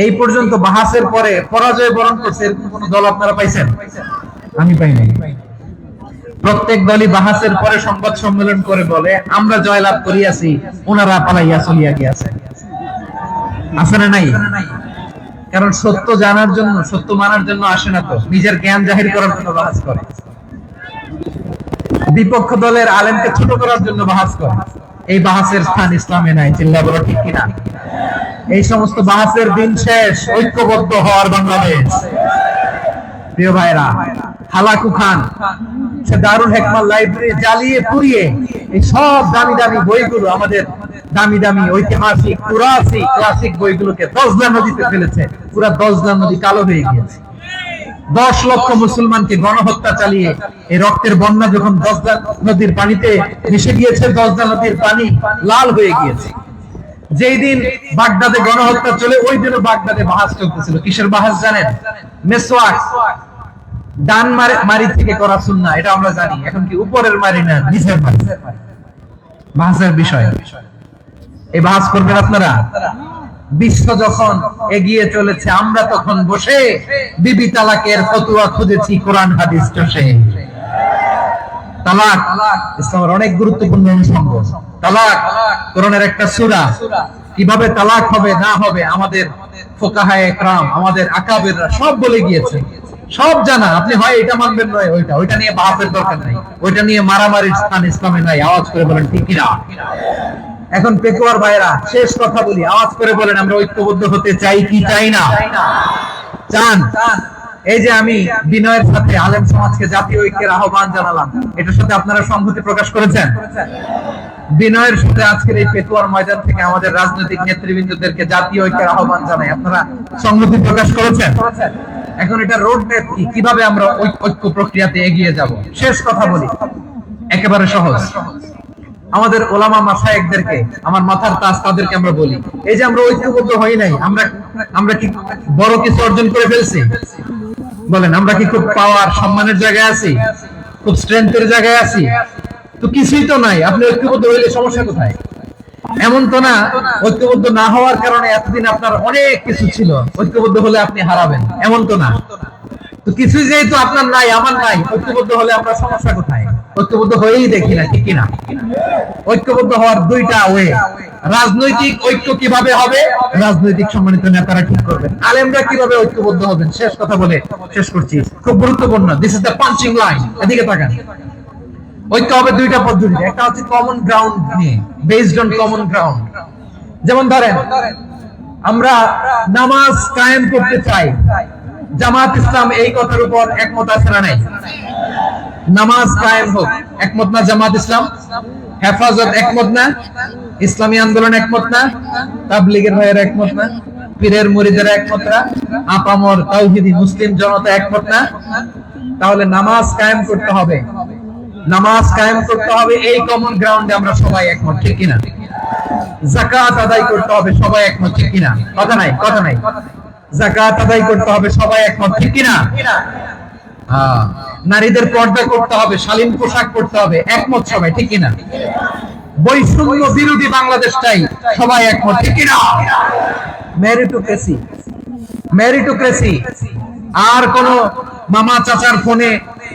এই পর্যন্ত বাহাসের পরে পরাজয় বরণ করছে কোন দল আপনারা পাইছেন? আমি পাই নাই। প্রত্যেক দলই বাহাসের পরে সংবাদ সম্মেলন করে বলে আমরা জয়লাভ করিয়াছি, ওনারা পালাইয়া চলিয়া গিয়াছে। আছে না নাই? কারণ সত্য জানার জন্য, সত্য মানার জন্য আসে না, তো নিজের জ্ঞান জাহির করার জন্য বাহাস করে। বিপক্ষ দলের আলেমকে ছোট করার জন্য বাহাস করে। এই বাহাসের স্থান ইসলামে নাই। চিল্লা বলো ঠিক কিনা? এই সমস্ত বাহাসের দিন শেষ। ঐক্যবদ্ধ হওয়ার বাংলাদেশ। প্রিয় ভাইরা, হালাকু খান সে দারুল হিকমা লাইব্রেরি জ্বালিয়ে পুড়িয়ে এই সব দামি দামি বইগুলো, আমাদের দামি দামি ঐতিহাসিক ক্লাসিক বইগুলোকে দজলা নদীতে ফেলেছে। পুরা দজলা নদী কালো হয়ে গিয়েছে। 10 লক্ষ মুসলমানকে গণহত্যা চালিয়ে এই রক্তের বন্যা যখন দজলা নদীর পানিতে মিশে গিয়েছে, দজলা নদীর পানি লাল হয়ে গিয়েছে। যেই দিন বাগদাদে গণহত্যা চলে, ওই দিনও বাগদাদে বাহাস চলতেছিল। কিসের বাহাস জানেন? মেসওয়াক, ডান মারি থেকে করা সুন্নাহ, এটা আমরা জানি। এখন কি উপরের মারি না নিচের মারি? বাহাসের বিষয়। এই বাহাস করবেন আপনারা? বিশ্ব যখন এগিয়ে চলেছে, আমরা তখন বসে বিবি তালাকের ফতোয়া খুঁজেছি কোরআন হাদিস চষে। তালাক ইসলামের অনেক গুরুত্বপূর্ণ অনুষঙ্গ। তালাক কোরআনের একটা সূরা। কিভাবে তালাক হবে না হবে আমাদের ফুকাহায়ে ইকরাম, আমাদের আকাবেররা সব বলে গিয়েছে, সব জানা। আপনি হয় এটা মানবেন নয় ওইটা নিয়ে বাহাসের দরকার নাই, ওইটা নিয়ে মারামারির স্থান ইসলামে নাই। আওয়াজ করে বলেন ঠিক কিনা? এখন পেকুয়ার ভাইরা, শেষ কথা বলি, আওয়াজ করে বলেন আমরা ঐক্যবদ্ধ হতে চাই কি চাই না? চান? এই যে আমি বিনয়ের সাথে আলেম সমাজকে জাতীয় ঐক্যের আহ্বান জানালাম, এটার সাথে আপনারা সংহতি প্রকাশ করেছেন? বিনয়ের সাথে আজকের এই পেকুয়ার ময়দান থেকে আমাদের রাজনৈতিক নেতৃবৃন্দদেরকে জাতীয় ঐক্যের আহ্বান জানাই, আপনারা সংহতি প্রকাশ করেছেন? এখন এটা রোড ম্যাপ কি, কিভাবে আমরা ঐক্য প্রক্রিয়াতে এগিয়ে যাব? শেষ কথা বলি, একেবারে সহজ। আমাদের ওলামা মাশায়েখদেরকে, আমার মাথার তাজ, তাদেরকে আমরা বলি, এই যে আমরা ঐক্যবদ্ধ হই নাই, আমরা কি বড় কিছু অর্জন করে ফেলছি? বলেন, আমরা কি খুব পাওয়ার সম্মানের জায়গায় আছি? খুব স্ট্রেংথের জায়গায় আছি? তো কিছুই তো নাই। আপনি ঐক্যবদ্ধ হইলে সমস্যা কোথায়? এমন তো না ঐক্যবদ্ধ না হওয়ার কারণে এতদিন আপনার অনেক কিছু ছিল, ঐক্যবদ্ধ হলে আপনি হারাবেন, এমন তো না। তো কিছুই যেহেতু আপনার নাই, আমার নাই, ঐক্যবদ্ধ হলে আমরা সমস্যা কোথায়? ঐক্যবদ্ধ হয়েই দেখি না, ঠিক কিনা? ঐক্যবদ্ধ হওয়ার দুইটা ওয়ে। রাজনৈতিক ঐক্য কিভাবে হবে? রাজনৈতিক সম্মানিত নেতারা ঠিক করবেন। আলেমরা কিভাবে ঐক্যবদ্ধ হবেন? শেষ কথা বলে শেষ করছি, খুব গুরুত্বপূর্ণ। This is the punching line. এদিকে তাকান। ঐক্য হবে দুইটা পদ্ধতিতে। একটা হচ্ছে কমন গ্রাউন্ড নিয়ে, বেসড অন কমন গ্রাউন্ড। যেমন ধরেন, আমরা নামাজ কায়েম করতে চাই, জামাত ইসলাম এই কথার উপর একমত আছে না নাই? নামাজ কায়েম হোক, একমত না জামাত ইসলাম? হেফাজত একমত না? ইসলামী আন্দোলন একমত না? তাবলীগের ভাইয়েরা একমত না? পীরের মুরিদেরা একমত না? আপামর তাওহীদি মুসলিম জনতা একমত না? তাহলে নামাজ কায়েম করতে হবে। নামাজ কায়েম করতে হবে এই কমন গ্রাউন্ডে আমরা সবাই একমত, ঠিক কিনা? যাকাত আদায় করতে হবে, সবাই একমত, ঠিক কিনা? কথা নাই? যাকাত আদায় করতে হবে, সবাই একমত, ঠিক কিনা? নারীদের পর্দা করতে হবে, শালীন পোশাক পরতে হবে, একমত সবাই, ঠিক কিনা? বৈষম্য বিরোধী বাংলাদেশ চাই, সবাই একমত, ঠিক কিনা? মেরিটোক্রেসি, মেরিটোক্রেসি, আর কোন মামা চাচার ফোনে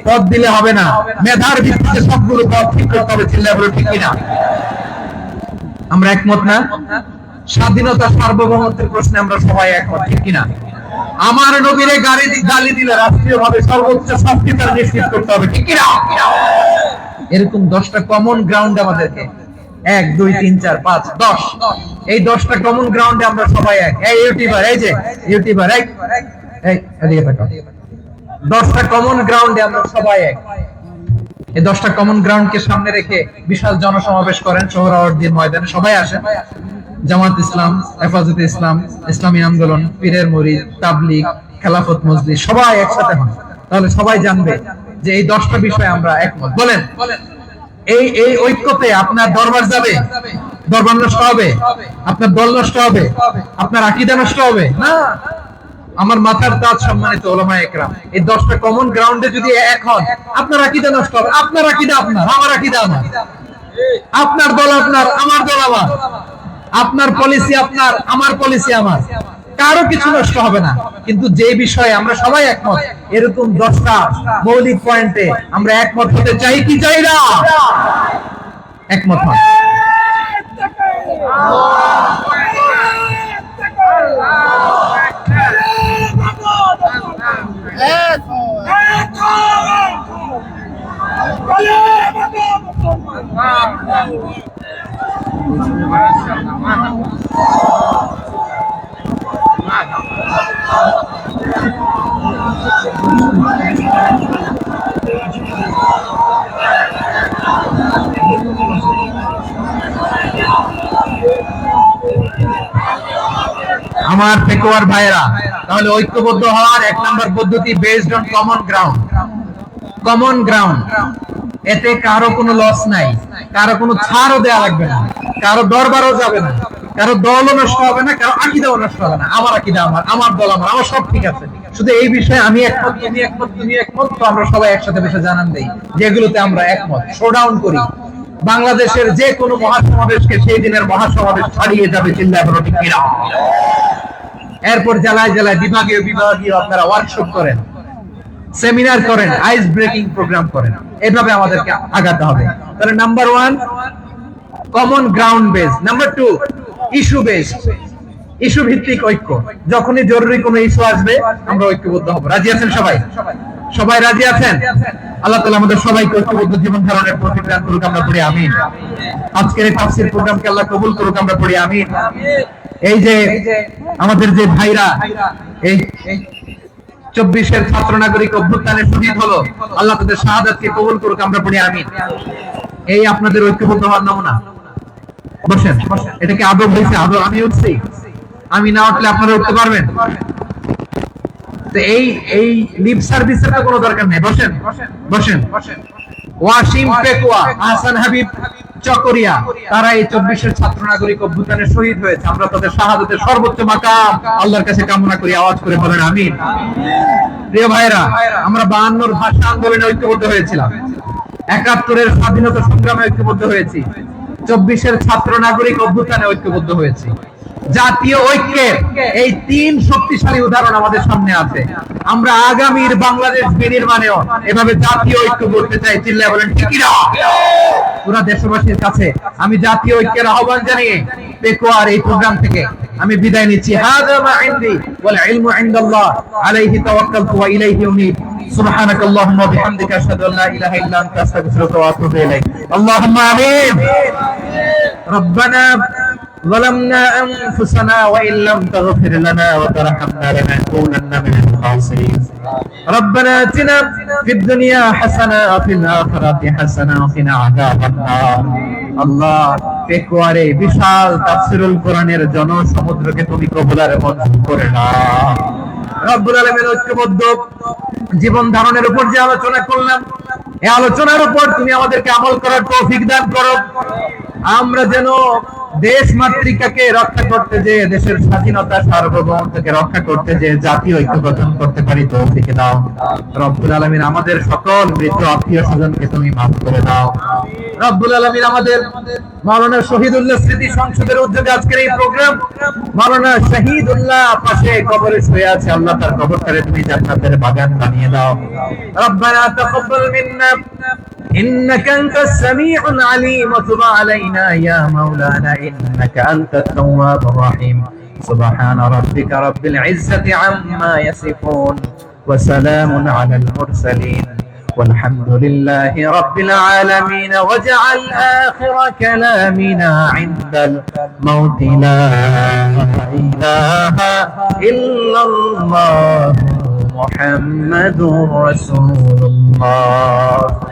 পদ দিলে হবে না, মেধার ভিত্তিতে সবগুলো পদ ঠিক করতে হবে, চিল্লায় বলো ঠিক কিনা? আমরা একমত না? স্বাধীনতা সার্বভৌমত্বের প্রশ্নে আমরা সবাই একমত, ঠিক কিনা? আমার নবীরে গালি দিলে রাষ্ট্রীয়ভাবে সর্বোচ্চ শাস্তি তার নিশ্চিত করতে হবে, ঠিক কিনা? এরকম 10টা কমন গ্রাউন্ড আমাদেরকে, 1 2 3 4 5 10, এই 10টা কমন গ্রাউন্ডে আমরা সবাই এক। এই ইউটিউবার, এই যে ইউটিউবার, এই এদিকে তাকাও, 10টা কমন গ্রাউন্ডে আমরা সবাই এক। এই 10টা কমন গ্রাউন্ডকে সামনে রেখে বিশাল জনসমাবেশ করেন সোহরাওয়ার্দীর ময়দানে, সবাই আসেন। জামাত ইসলাম, হেফাজতে ইসলাম, ইসলামী আন্দোলন, পীরের মুরিদ, তাবলীগ, খেলাফত মজলিস, সবাই একসাথে হন, তাহলে সবাই জানবে যে এই 10টা বিষয়ে আমরা একমত। বলেন, এই এই ঐক্যতে আপনার দরবার যাবে, দরবার নষ্ট হবে, আপনার দল নষ্ট হবে, আপনার আকীদা নষ্ট হবে না। আমার মাথার তাজ সম্মানিত উলামায়ে কেরাম, এই 10টা কমন গ্রাউন্ডে যদি এক হন, আপনার আকীদা নষ্ট হবে, আপনার আকীদা আপনার, আমার আকীদা আমার, আপনার দল আপনার, আমার দল আমার, আপনার পলিসি আপনার, আমার পলিসি আমার, কারো কিছু নষ্ট হবে না। কিন্তু যে বিষয়ে আমরা সবাই একমত, এরকম 10টা মৌলিক পয়েন্টে আমরা একমত হতে চাই কি চাই না? একমত হন। আমার পেকুয়ার ভাইরা, তাহলে ঐক্যবদ্ধ হওয়ার 1 নম্বর পদ্ধতি based on common ground. Common ground, এতে কারো কোনো লস নাই, কারো কোনো ছাড়ও দেয়া লাগবে না, কারো দরবারও যাবে না, কারো দলও নষ্ট হবে না, কারো আকীদাও নষ্ট হবে না। আমার আকীদা আমার, আমার দল আমার, আমার সব ঠিক আছে। শুধু এই বিষয়ে আমি একমত, তুমি একমত, তুমি একমত, তো আমরা সবাই একসাথে বসে জানান দেই যেগুলোতে আমরা একমত, শোডাউন করি। বাংলাদেশের যে কোনো মহাসমাবেশকে সেই দিনের মহাসমাবেশ ছাড়িয়ে যাবে, চিল্লায় বলো ঠিক কিনা? এরপর জেলায় জেলায় বিভাগীয় বিভাগীয় আপনারা ওয়ার্কশপ করেন, সেমিনার করেন, আইস ব্রেকিং প্রোগ্রাম করেন, এভাবে আমাদেরকে আগাতে হবে। তাহলে number 1 common ground base, number 2 issue base, issue ভিত্তিক ঐক্য। যখনই জরুরি কোনো ইস্যু আসবে আমরা ঐক্যবদ্ধ হব। রাজি আছেন সবাই? সবাই রাজি আছেন? আল্লাহ তাআলা আমাদের সবাইকে ঐক্যবদ্ধ জীবন ধারণের তৌফিক দান করুক, আমরা পড়ি আমিন। আজকের এই তাফসীর প্রোগ্রামকে আল্লাহ কবুল করুক, আমরা পড়ি আমিন। এই যে আমাদের যে ভাইরা এই 24-এর ছাত্র নাগরিক অভ্যুত্থানে শহীদ হলো, আল্লাহ তাদের শাহাদাতকে কবুল করুক, আমরা পড়ি আমিন। এই আপনাদের ঐক্যবদ্ধ হওয়ার নমুনা। বসেন, এটা কি আদব হয়েছে? আদব আমি উঠছি, আমি না উঠলে আপনারা উঠতে পারবেন? তো এই লিপ সার্ভিসের তো কোনো দরকার নেই। বসেন বসেন। ওয়াসিম পেকুয়া, আহসান হাবিব চকরিয়া, তারা এই 24-এর ছাত্র নাগরিক অভ্যুত্থানে শহীদ হয়েছে। আমরা তাদের শাহাদাতের সর্বোচ্চ মাকাম আল্লাহর কাছে কামনা করি, আওয়াজ করে বলেন আমিন। প্রিয় ভাইরা, আমরা 52-র ভাষা আন্দোলনে ঐক্যবদ্ধ হয়েছিলাম, 71-এর স্বাধীনতা সংগ্রামে ঐক্যবদ্ধ হয়েছি, 24-এর ছাত্র নাগরিক অভ্যুত্থানে ঐক্যবদ্ধ হয়েছি। জাতীয় ঐক্যের এই 3 শক্তিশালী উদাহরণ আমাদের সামনে আছে। আমরা আগামীর বাংলাদেশ বিনির্মাণেও এভাবে জাতীয় ঐক্য করতে চাই, চিল্লায় বলেন ঠিক কিনা? পুরো দেশবাসীর কাছে আমি জাতীয় ঐক্যের আহ্বান জানিয়ে পেকুয়ার এই প্রোগ্রাম থেকে আমি বিদায় নিচ্ছি। হাযা মা ইনদি ওয়াল ইলমু ইনদাল্লাহ, আলাইহি তাওয়াক্কালতু ওয়া ইলাইহি উনীব। সুবহানাকাল্লাহুম্মা ওয়া বিহামদিকা আশহাদু আল্লা ইলাহা ইল্লা আনতা আস্তাগফিরুকা ওয়া আতুবু ইলাইক। আল্লাহুম্মা আমিন। রব্বানা ظلمنا أنفسنا وإن لم تغفر لنا وترحمنا لنكونن من الخاسرين. ربنا آتنا في الدنيا حسنة وفي الآخرة حسنة وقنا عذاب النار. আল্লাহ, পেকুয়ারে বিশাল তাফসীরুল কোরআনের জনসমুদ্রকে তুমি কবুলারে মঞ্জুর করে নাও। রব্বুল আলামিন, ঐক্যবদ্ধ জীবন ধারণের উপর যে আলোচনা করলাম, এই আলোচনার উপর তুমি আমাদেরকে আমল করার তৌফিক দান করো। আমরা যেন দেশ মাতৃকাকে রক্ষা করতে যে, দেশের স্বাধীনতা সার্বভৌমত্বকে রক্ষা করতে যে জাতীয় ঐক্য গঠন করতে পারি তৌফিক দাও রব্বুল আলামিন। আমাদের সকল মৃত আত্মীয় স্বজনকে তুমি মাফ করে দাও রব্বুল আলামিন। আমাদের মাওলানা শহীদুল্লাহ স্মৃতি সংসদের উদ্যোগে আজকের এই প্রোগ্রাম, মাওলানা শহীদুল্লাহ পাশে কবরে শুয়ে আছে, আল্লাহ তার কবরটারে তুমি জান্নাতের বাগান বানিয়ে দাও। রব্বানা তাকাব্বাল মিন্না إنك أنت السميع العليم وتب علينا يا مولانا إنك أنت التواب الرحيم سبحان ربك رب العزة عما يصفون وسلام على المرسلين والحمد لله رب العالمين واجعل آخر كلامنا عند الموت لا إله إلا الله محمد رسول الله